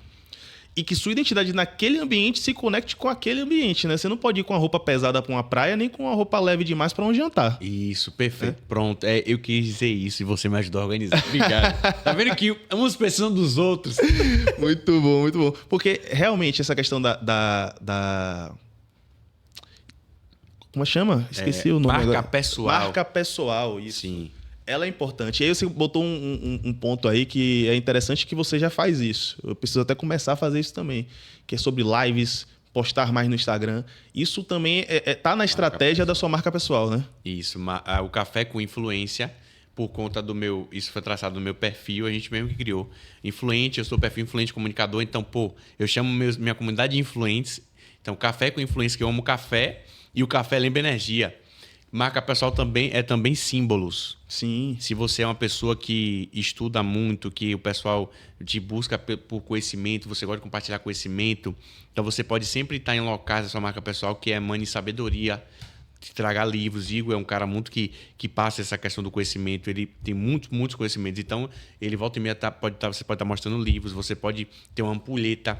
e que sua identidade naquele ambiente se conecte com aquele ambiente, né? Você não pode ir com uma roupa pesada para uma praia, nem com uma roupa leve demais para um jantar. Isso, perfeito. Pronto, eu quis dizer isso e você me ajudou a organizar. Obrigado. Tá vendo que uns precisam dos outros? Muito bom, muito bom. Porque realmente essa questão como chama? Esqueci o nome marca agora. Pessoal. Marca pessoal, isso. Sim. Ela é importante. E aí você botou um ponto aí que é interessante, que você já faz isso. Eu preciso até começar a fazer isso também. Que é sobre lives, postar mais no Instagram. Isso também tá na estratégia da sua marca pessoal, né? Isso. O Café com Influência, por conta do meu... Isso foi traçado no meu perfil, a gente mesmo que criou. Influente, eu sou perfil influente comunicador, então, eu chamo minha comunidade de influentes. Então, Café com Influência, que eu amo café, e o café lembra energia. Marca pessoal também símbolos. Sim. Se você é uma pessoa que estuda muito, que o pessoal te busca por conhecimento, você gosta de compartilhar conhecimento, então você pode sempre estar em locais da sua marca pessoal que é Mãe de Sabedoria, te tragar livros. Igor é um cara muito que passa essa questão do conhecimento, ele tem muitos conhecimentos. Então, ele volta e meia você pode estar mostrando livros, você pode ter uma ampulheta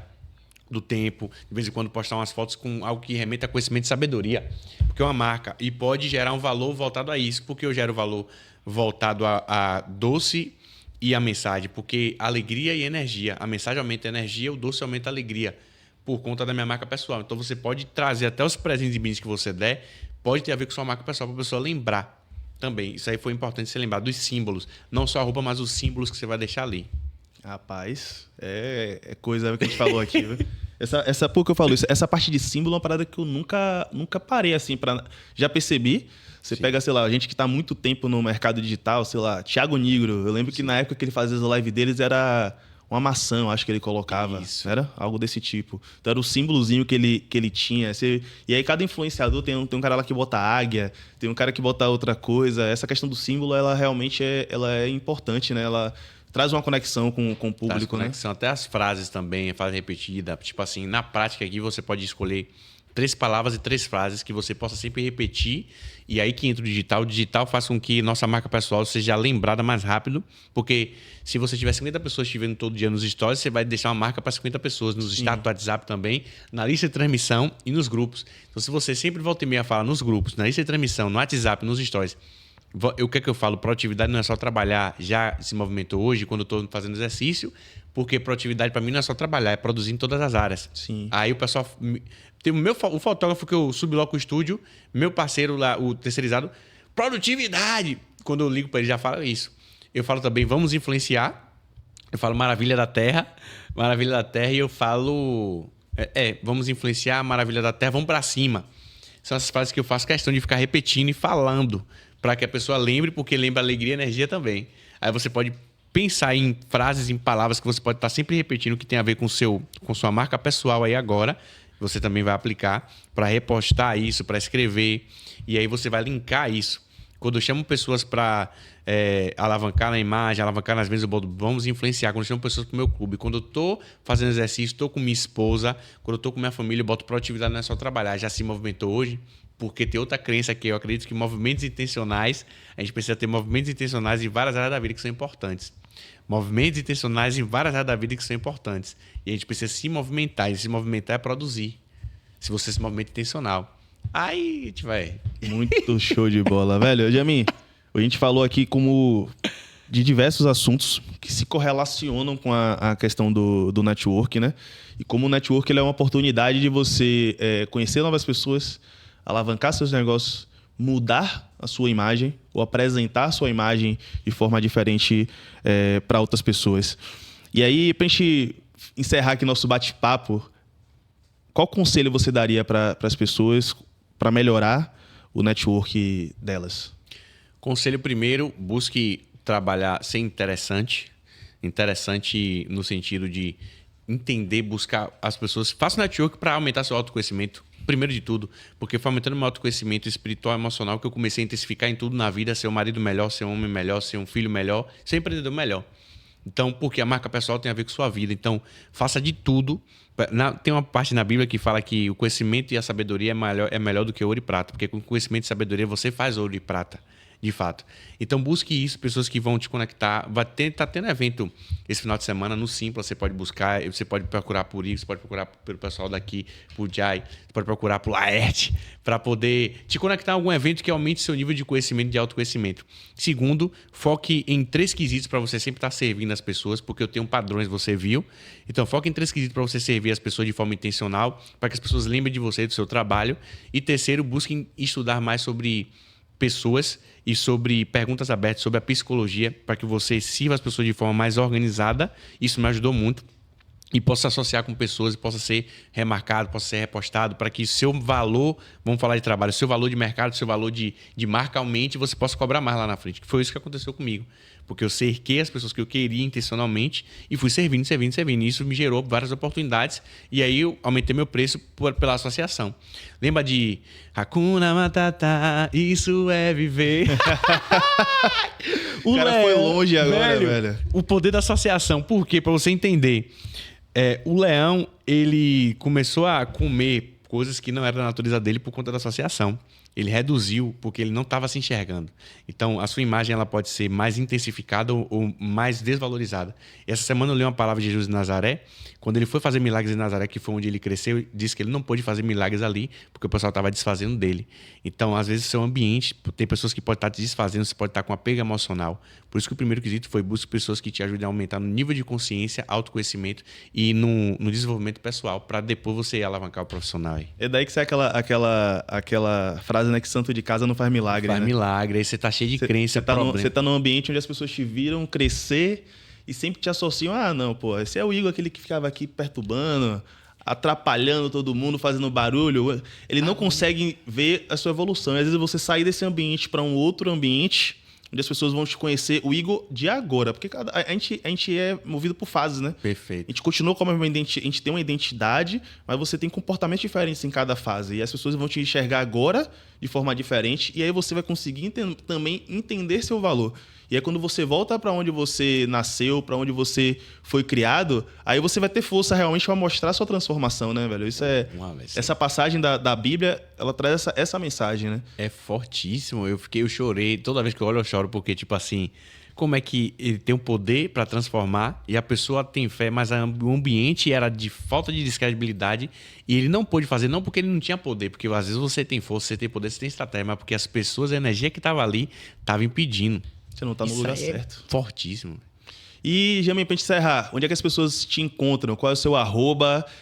do tempo, de vez em quando postar umas fotos com algo que remeta a conhecimento e sabedoria, porque é uma marca e pode gerar um valor voltado a isso. Porque eu gero valor voltado a doce e a mensagem, porque alegria e energia, a mensagem aumenta a energia, o doce aumenta a alegria, por conta da minha marca pessoal. Então você pode trazer até os presentes e bens que você der, pode ter a ver com sua marca pessoal, para a pessoa lembrar também. Isso aí foi importante você lembrar dos símbolos, não só a roupa, mas os símbolos que você vai deixar ali. Rapaz, é coisa que a gente falou aqui, viu? Por que eu falo isso? Essa parte de símbolo é uma parada que eu nunca parei assim para. Já percebi. Você Sim. pega, sei lá, a gente que está há muito tempo no mercado digital, sei lá, Thiago Nigro. Eu lembro Sim. que na época que ele fazia as lives deles era uma maçã, eu acho que ele colocava. Isso. Era algo desse tipo. Então era o símbolozinho que ele tinha. E aí cada influenciador tem um cara lá que bota águia, tem um cara que bota outra coisa. Essa questão do símbolo, ela realmente ela é importante, né? Ela traz uma conexão com o público, traz conexão, né? Até as frases também, a frase repetida. Tipo assim, na prática aqui você pode escolher 3 palavras e 3 frases que você possa sempre repetir. E aí que entra o digital. O digital faz com que nossa marca pessoal seja lembrada mais rápido. Porque se você tiver 50 pessoas te vendo todo dia nos stories, você vai deixar uma marca para 50 pessoas. Nos status do WhatsApp também, na lista de transmissão e nos grupos. Então, se você sempre volta e meia fala nos grupos, na lista de transmissão, no WhatsApp, nos stories, O que é que eu falo? Produtividade não é só trabalhar, já se movimentou hoje, quando eu estou fazendo exercício, porque produtividade para mim não é só trabalhar, é produzir em todas as áreas. Sim. Aí o pessoal... Tem o fotógrafo que eu subi logo com o estúdio, meu parceiro lá, o terceirizado, produtividade! Quando eu ligo para ele, já fala isso. Eu falo também, vamos influenciar. Eu falo maravilha da terra, e eu falo... vamos influenciar, maravilha da terra, vamos para cima. São essas frases que eu faço questão de ficar repetindo e falando, para que a pessoa lembre, porque lembra alegria e energia também. Aí você pode pensar em frases, em palavras que você pode estar sempre repetindo, que tem a ver com sua marca pessoal aí agora. Você também vai aplicar para repostar isso, para escrever. E aí você vai linkar isso. Quando eu chamo pessoas para alavancar na imagem, alavancar nas vendas, eu boto, vamos influenciar. Quando eu chamo pessoas para o meu clube, quando eu estou fazendo exercício, estou com minha esposa, quando eu estou com minha família, eu boto produtividade, não é só trabalhar. Já se movimentou hoje, porque tem outra crença que eu acredito que movimentos intencionais, a gente precisa ter movimentos intencionais em várias áreas da vida que são importantes. Movimentos intencionais em várias áreas da vida que são importantes. E a gente precisa se movimentar. E se movimentar é produzir. Se você se movimenta intencional. Aí a gente vai... Muito show de bola, velho. Jamin, a gente falou aqui de diversos assuntos que se correlacionam com a questão do network, né? E como o network ele é uma oportunidade de você conhecer novas pessoas, alavancar seus negócios, mudar a sua imagem ou apresentar a sua imagem de forma diferente para outras pessoas. E aí, para a gente encerrar aqui nosso bate-papo, qual conselho você daria para as pessoas para melhorar o network delas? Conselho primeiro, busque trabalhar, ser interessante. Interessante no sentido de entender, buscar as pessoas. Faça network para aumentar seu autoconhecimento. Primeiro de tudo, porque foi aumentando meu autoconhecimento espiritual e emocional que eu comecei a intensificar em tudo na vida, ser um marido melhor, ser um homem melhor, ser um filho melhor, ser um empreendedor melhor. Então, porque a marca pessoal tem a ver com sua vida. Então, faça de tudo. Tem uma parte na Bíblia que fala que o conhecimento e a sabedoria é melhor do que ouro e prata, porque com conhecimento e sabedoria você faz ouro e prata. De fato. Então busque isso, pessoas que vão te conectar. Tá tendo evento esse final de semana no Simpla, você pode buscar, você pode procurar por isso, você pode procurar pelo pessoal daqui, por Jai, você pode procurar por Laerte, para poder te conectar a algum evento que aumente seu nível de conhecimento e de autoconhecimento. Segundo, foque em 3 quesitos para você sempre estar servindo as pessoas, porque eu tenho padrões, você viu. Então foque em 3 quesitos para você servir as pessoas de forma intencional, para que as pessoas lembrem de você, do seu trabalho. E terceiro, busque estudar mais sobre pessoas e sobre perguntas abertas sobre a psicologia para que você sirva as pessoas de forma mais organizada. Isso me ajudou muito. E possa associar com pessoas e possa ser remarcado, possa ser repostado, para que seu valor, vamos falar de trabalho, seu valor de mercado, seu valor de marca aumente e você possa cobrar mais lá na frente. Que foi isso que aconteceu comigo. Porque eu cerquei as pessoas que eu queria intencionalmente e fui servindo. E isso me gerou várias oportunidades. E aí eu aumentei meu preço pela associação. Lembra de Hakuna Matata, isso é viver. O cara foi longe agora, velho. O poder da associação. Por quê? Para você entender. O leão, ele começou a comer coisas que não eram da natureza dele por conta da associação. Ele reduziu porque ele não estava se enxergando. Então, a sua imagem ela pode ser mais intensificada ou mais desvalorizada. Essa semana eu li uma palavra de Jesus de Nazaré. Quando ele foi fazer milagres em Nazaré, que foi onde ele cresceu, disse que ele não pôde fazer milagres ali porque o pessoal estava desfazendo dele. Então, às vezes, seu ambiente, tem pessoas que podem estar te desfazendo, você pode estar com apego emocional. Por isso que o primeiro quesito foi busque pessoas que te ajudem a aumentar no nível de consciência, autoconhecimento e no desenvolvimento pessoal, para depois você alavancar o profissional aí. É daí que sai aquela frase, né, que santo de casa não faz milagre. Faz milagre, aí você tá cheio de crença, Você tá num ambiente onde as pessoas te viram crescer e sempre te associam, não, pô, esse é o Igor, aquele que ficava aqui perturbando, atrapalhando todo mundo, fazendo barulho. Ele não consegue ver a sua evolução. E às vezes você sair desse ambiente para um outro ambiente onde as pessoas vão te conhecer o Igor de agora. Porque a gente é movido por fases, né? Perfeito. A gente continua como a gente tem uma identidade, mas você tem comportamentos diferentes em cada fase. E as pessoas vão te enxergar agora de forma diferente. E aí você vai conseguir também entender seu valor. E aí quando você volta para onde você nasceu, para onde você foi criado, aí você vai ter força realmente para mostrar a sua transformação, né, velho? Isso essa passagem da Bíblia, ela traz essa mensagem, né? É fortíssimo. Eu chorei. Toda vez que eu olho, eu choro, porque, tipo assim, como é que ele tem o poder para transformar e a pessoa tem fé, mas o ambiente era de falta de descredibilidade e ele não pôde fazer, não porque ele não tinha poder, porque às vezes você tem força, você tem poder, você tem estratégia, mas porque as pessoas, a energia que estava ali, estava impedindo. Você não tá no lugar certo. Fortíssimo. E, Jamin, pra gente encerrar, onde é que as pessoas te encontram? Qual é o seu @?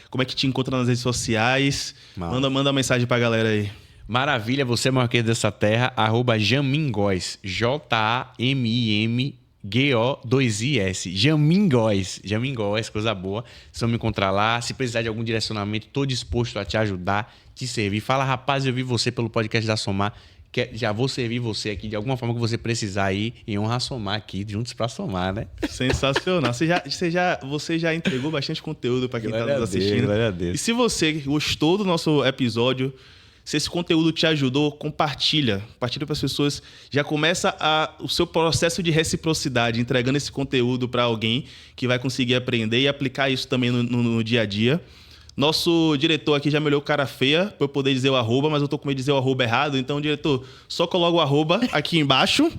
Como é que te encontra nas redes sociais? Manda uma mensagem pra galera aí. Maravilha, você é maior que dessa terra, @Jamingóis, JAMIMGO2IS, Jamingóis, coisa boa. Vocês vão me encontrar lá. Se precisar de algum direcionamento, estou disposto a te ajudar, te servir. Fala, rapaz, eu vi você pelo podcast da Somar. Já vou servir você aqui de alguma forma que você precisar aí em honra a Somar aqui, juntos pra somar, né? Sensacional. Você já entregou bastante conteúdo para quem está nos assistindo. Glória a Deus. E se você gostou do nosso episódio, se esse conteúdo te ajudou, compartilha. Compartilha para as pessoas. Já começa o seu processo de reciprocidade, entregando esse conteúdo para alguém que vai conseguir aprender e aplicar isso também no dia a dia. Nosso diretor aqui já me olhou cara feia para eu poder dizer o @, mas eu tô com medo de dizer o errado. Então, diretor, só coloca o @ aqui embaixo.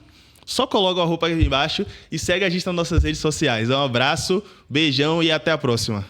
Só coloca o aqui embaixo e segue a gente nas nossas redes sociais. Um abraço, beijão e até a próxima.